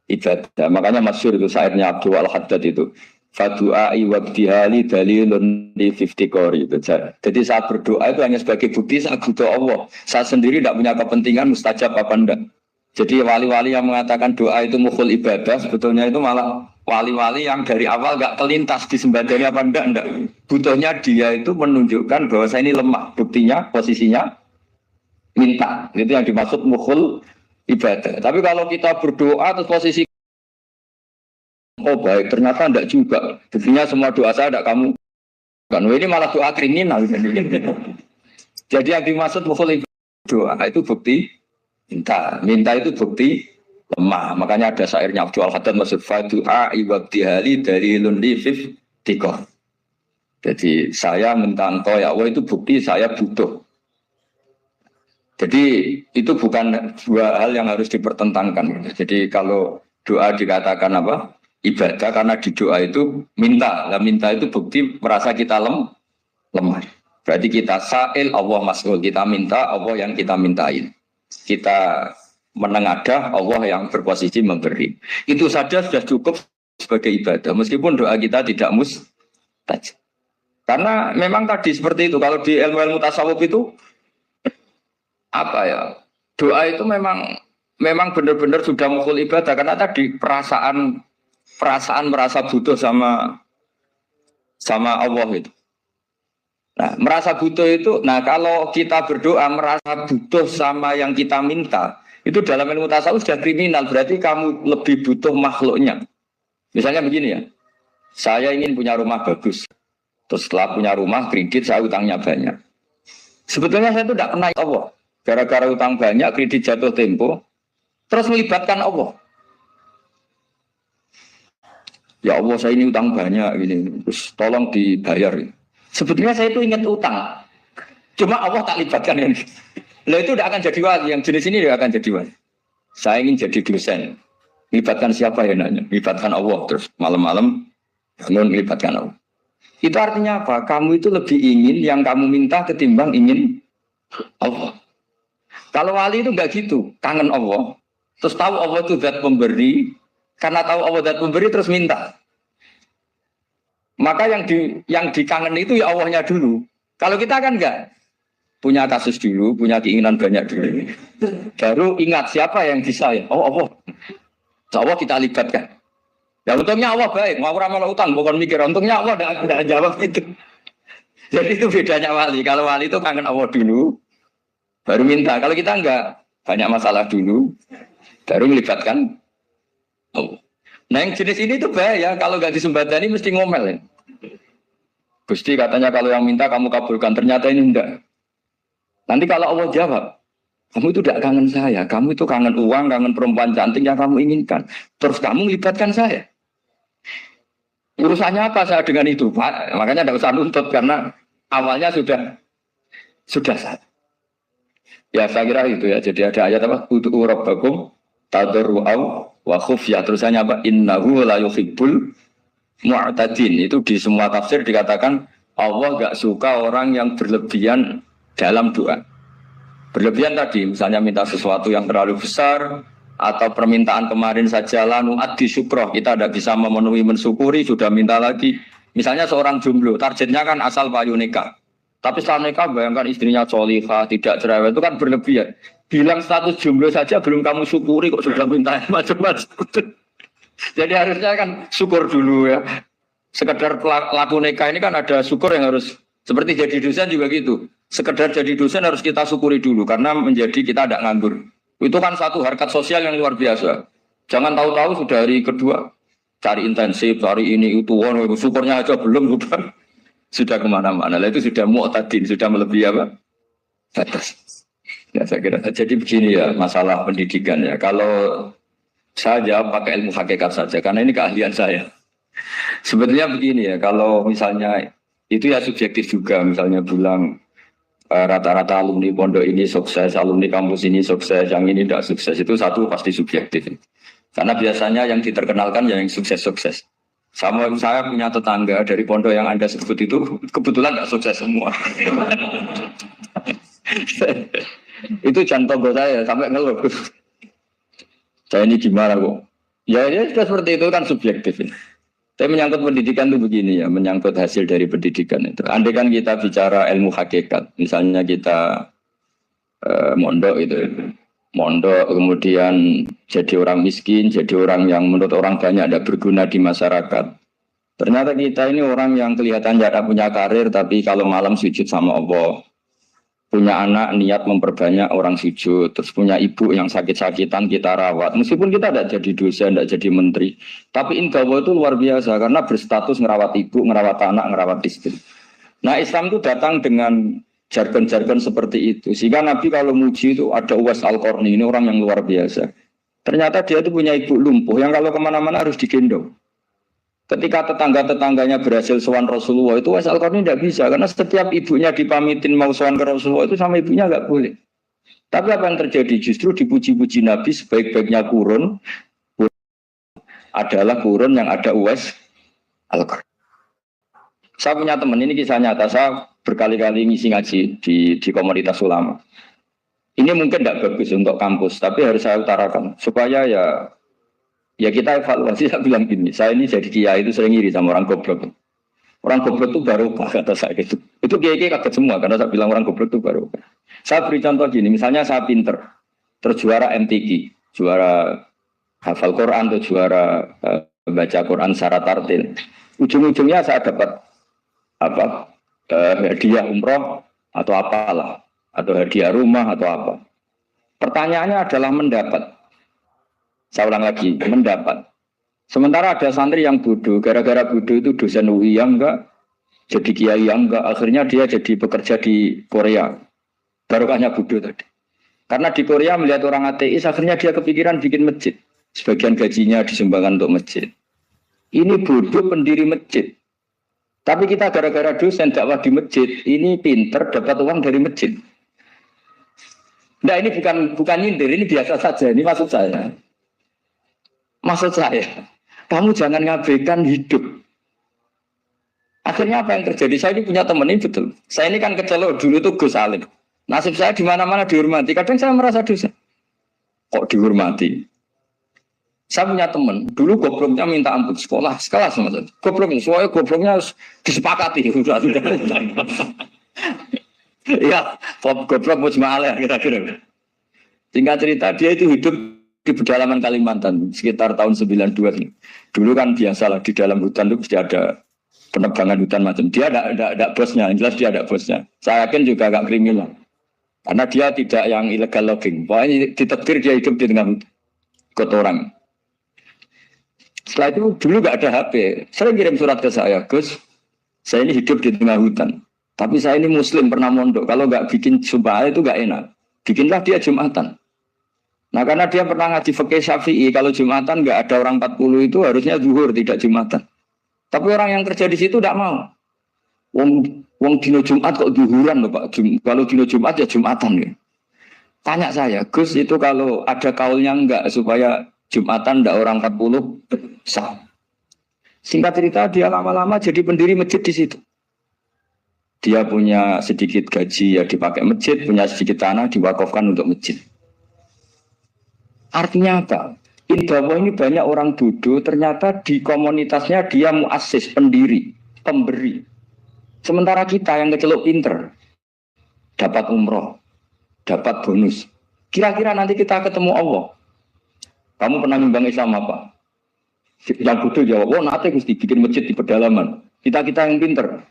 ibadah. Makanya masyhur itu syairnya Abdul Al-Haddad itu. Fadu'ai wabdihali dalilun li fiftikori. Jadi saat berdoa itu hanya sebagai bukti saat butuh Allah. Saya sendiri tidak punya kepentingan mustajab apa enggak. Jadi wali-wali yang mengatakan doa itu mukhul ibadah, sebetulnya itu malah wali-wali yang dari awal gak kelintas disembadani apa enggak. Butuhnya dia itu menunjukkan bahwa saya ini lemah. Buktinya, posisinya minta. Itu yang dimaksud mukhul ibadah. Tapi kalau kita berdoa terus posisi oh baik, ternyata enggak juga. Buktinya semua doa saya enggak kamu. Kan ini malah doa kriminal. Jadi yang dimaksud mukhul ibadah doa itu bukti minta itu bukti lemah. Makanya ada syairnya Abdul Haddad maksud fadu'a iwabdihali dari lundi fif tikoh. Jadi saya minta engkau ya Allah itu bukti saya butuh. Jadi itu bukan dua hal yang harus dipertentangkan. Jadi kalau doa dikatakan apa? Ibadah karena di doa itu minta. Nah, minta itu bukti merasa kita lemah. Berarti kita sa'il Allah mas'ul. Kita minta Allah yang kita mintain. Kita menengadah Allah yang berposisi memberi. Itu saja sudah cukup sebagai ibadah. Meskipun doa kita tidak mustajab. Karena memang tadi seperti itu. Kalau di ilmu-ilmu tasawuf itu apa ya? Doa itu memang benar-benar sudah mukul ibadah karena tadi perasaan merasa butuh sama Allah itu. Nah, merasa butuh itu, nah kalau kita berdoa merasa butuh sama yang kita minta, itu dalam ilmu tasawuf sudah kriminal, berarti kamu lebih butuh makhluknya. Misalnya begini ya, saya ingin punya rumah bagus, terus setelah punya rumah kredit saya utangnya banyak. Sebetulnya saya itu tidak kenal Allah. Gara-gara utang banyak, kredit jatuh tempo, terus melibatkan Allah. Ya Allah, saya ini utang banyak, ini, terus tolong dibayar. Sebetulnya saya itu ingat utang, cuma Allah tak libatkan ini. Lah itu tidak akan jadi wali, yang jenis ini tidak akan jadi wali. Saya ingin jadi dosen, libatkan siapa ya nanya? Libatkan Allah, terus malam-malam bangun libatkan Allah. Itu artinya apa? Kamu itu lebih ingin yang kamu minta ketimbang ingin Allah. Kalau wali itu enggak gitu, kangen Allah. Terus tahu Allah itu zat pemberi, karena tahu Allah zat pemberi terus minta. Maka yang dikangen itu ya Allahnya dulu. Kalau kita kan enggak. Punya kasus dulu, punya keinginan banyak dulu. Baru ingat siapa yang bisa ya. Oh Allah. So, Allah kita libatkan. Ya untungnya Allah baik, mau ramal utang, bukan mikir. Untungnya Allah tidak jawab itu. Jadi itu bedanya wali. Kalau wali itu kangen Allah dulu, baru minta. Kalau kita enggak, banyak masalah dulu, baru melibatkan Allah. Nah yang jenis ini tuh bahaya. Kalau enggak disembadani mesti ngomel ya. Gusti katanya kalau yang minta kamu kabulkan, ternyata ini enggak. Nanti kalau Allah jawab, kamu itu tidak kangen saya, kamu itu kangen uang, kangen perempuan cantik yang kamu inginkan. Terus kamu melibatkan saya. Urusannya apa saya dengan itu, Pak? Makanya tidak usah nuntut karena awalnya sudah sah. Ya saya kira itu ya. Jadi ada ayat apa? Ud'u rabbakum tadarru'aw wa khufyah. Terusannya apa? Innahu la yuhibbul mu'tadin. Itu di semua tafsir dikatakan Allah enggak suka orang yang berlebihan dalam doa. Berlebihan tadi, misalnya minta sesuatu yang terlalu besar, atau permintaan kemarin saja lanu adi syukroh, kita tidak bisa memenuhi mensyukuri, sudah minta lagi. Misalnya seorang jomblo, targetnya kan asal payu nikah. Tapi setelah nikah, bayangkan istrinya solihah, tidak cerewet, itu kan berlebihan. Bilang status jomblo saja belum kamu syukuri, kok sudah minta macam-macam. Jadi harusnya kan syukur dulu ya. Sekedar laku nikah ini kan ada syukur yang harus, seperti jadi dosen juga gitu. Sekedar jadi dosen harus kita syukuri dulu karena menjadi kita tidak nganggur. Itu kan satu harkat sosial yang luar biasa. Jangan tahu-tahu sudah hari kedua cari intensif, cari ini itu, syukurnya aja belum sudah kemana-mana. Itu sudah mu'tadin, sudah melebihi apa? Batas. Ya saya kira. Jadi begini ya masalah pendidikan ya. Kalau saya jawab pakai ilmu hakikat saja karena ini keahlian saya. Sebetulnya begini ya. Kalau misalnya itu ya subjektif juga. Misalnya bilang rata-rata alumni pondok ini sukses, alumni kampus ini sukses, yang ini tidak sukses, itu satu pasti subjektif. Karena biasanya yang diterkenalkan yang sukses-sukses. Sama saya punya tetangga dari pondok yang Anda sebut itu kebetulan tidak sukses semua. Itu jantung saya sampai ngeluh. Saya ini gimana kok? Ya ini sudah seperti itu kan subjektif. Tapi menyangkut pendidikan itu begini ya, menyangkut hasil dari pendidikan itu. Andai kan kita bicara ilmu hakikat, misalnya kita mondok itu, mondok kemudian jadi orang miskin, jadi orang yang menurut orang banyak tidak berguna di masyarakat. Ternyata kita ini orang yang kelihatan tidak punya karir, tapi kalau malam sujud sama Allah. Punya anak niat memperbanyak orang sujud, terus punya ibu yang sakit-sakitan kita rawat. Meskipun kita tidak jadi dosen, tidak jadi menteri, tapi ingawa itu luar biasa karena berstatus ngerawat ibu, ngerawat anak, ngerawat istri. Nah Islam itu datang dengan jargon-jargon seperti itu. Sehingga Nabi kalau muji itu ada Uwais Al-Qarni, ini orang yang luar biasa. Ternyata dia itu punya ibu lumpuh yang kalau kemana-mana harus digendong. Ketika tetangga-tetangganya berhasil sowan Rasulullah itu Wais Al-Qarni tidak bisa karena setiap ibunya dipamitin mau sowan ke Rasulullah itu sama ibunya nggak boleh. Tapi apa yang terjadi? Justru dipuji-puji Nabi sebaik-baiknya kurun adalah kurun yang ada Uwais Al-Qarni. Saya punya teman, ini kisah nyata, saya berkali-kali ngisi ngaji di komunitas ulama. Ini mungkin tidak bagus untuk kampus, tapi harus saya utarakan supaya ya kita evaluasi. Saya bilang gini, saya ini jadi kiai itu sering iri sama orang goblok. Orang goblok itu barokah kata saya gitu. Itu kiai kaget semua karena saya bilang orang goblok itu barokah. Saya beri contoh gini, misalnya saya pinter, terjuara MTQ, juara hafal Quran atau juara baca Quran secara tartil. Ujung-ujungnya saya dapat hadiah umroh atau apalah, atau hadiah rumah atau apa. Pertanyaannya adalah mendapat. Saya ulang lagi, mendapat. Sementara ada santri yang bodoh, gara-gara bodoh itu dosen UI yang enggak, jadi kiai yang enggak, akhirnya dia jadi pekerja di Korea. Barokahnya bodoh tadi. Karena di Korea melihat orang ateis, akhirnya dia kepikiran bikin masjid. Sebagian gajinya disumbangkan untuk masjid. Ini bodoh pendiri masjid. Tapi kita gara-gara dosen dakwah di masjid, ini pinter dapat uang dari masjid. Nah ini bukan nyindir, ini biasa saja. Ini maksud saya. Maksud saya, kamu jangan ngabaikan hidup. Akhirnya apa yang terjadi? Saya ini punya teman ini betul. Saya ini kan kecelok dulu tuh Gus Salim. Nasib saya di mana-mana dihormati. Kadang saya merasa dosa. Kok dihormati? Saya punya teman, dulu gobloknya minta ampun sekolah sekelas sama saya. Gobloknya, soalnya gobloknya harus disepakati. Sudah. Ya, goblok mujmalah kira-kira. Singkat cerita, dia itu hidup di pedalaman Kalimantan sekitar tahun 92. Dulu kan biasalah di dalam hutan itu pasti ada penebangan hutan macam. Dia ada bosnya, yang jelas dia ada bosnya. Saya yakin juga agak kriminal. Karena dia tidak yang illegal logging. Pokoknya ditetir dia hidup di tengah hutan. Ikut orang. Setelah itu dulu gak ada HP. Saya kirim surat ke saya, Gus, saya ini hidup di tengah hutan. Tapi saya ini muslim pernah mondok. Kalau gak bikin sumpah itu gak enak. Bikinlah dia Jumatan. Nah karena dia pernah ngaji fikih Syafi'i, kalau Jumatan gak ada orang 40 itu harusnya zuhur tidak Jumatan. Tapi orang yang kerja di situ tidak mau. Wong dino Jumat kok zuhuran loh Pak. Kalau dino Jumat ya Jumatan ya. Tanya saya, Gus itu kalau ada kaulnya enggak supaya Jumatan ndak orang 40 sah. Singkat cerita dia lama-lama jadi pendiri masjid di situ. Dia punya sedikit gaji ya dipakai masjid, punya sedikit tanah diwakafkan untuk masjid. Artinya apa? Di bawah ini banyak orang bodoh, ternyata di komunitasnya dia muassis, pendiri, pemberi. Sementara kita yang kecelok pinter, dapat umroh, dapat bonus. Kira-kira nanti kita ketemu Allah. Kamu pernah nyumbang Islam apa? Yang bodoh jawab, nanti Gusti bikin masjid di pedalaman. Kita yang pinter.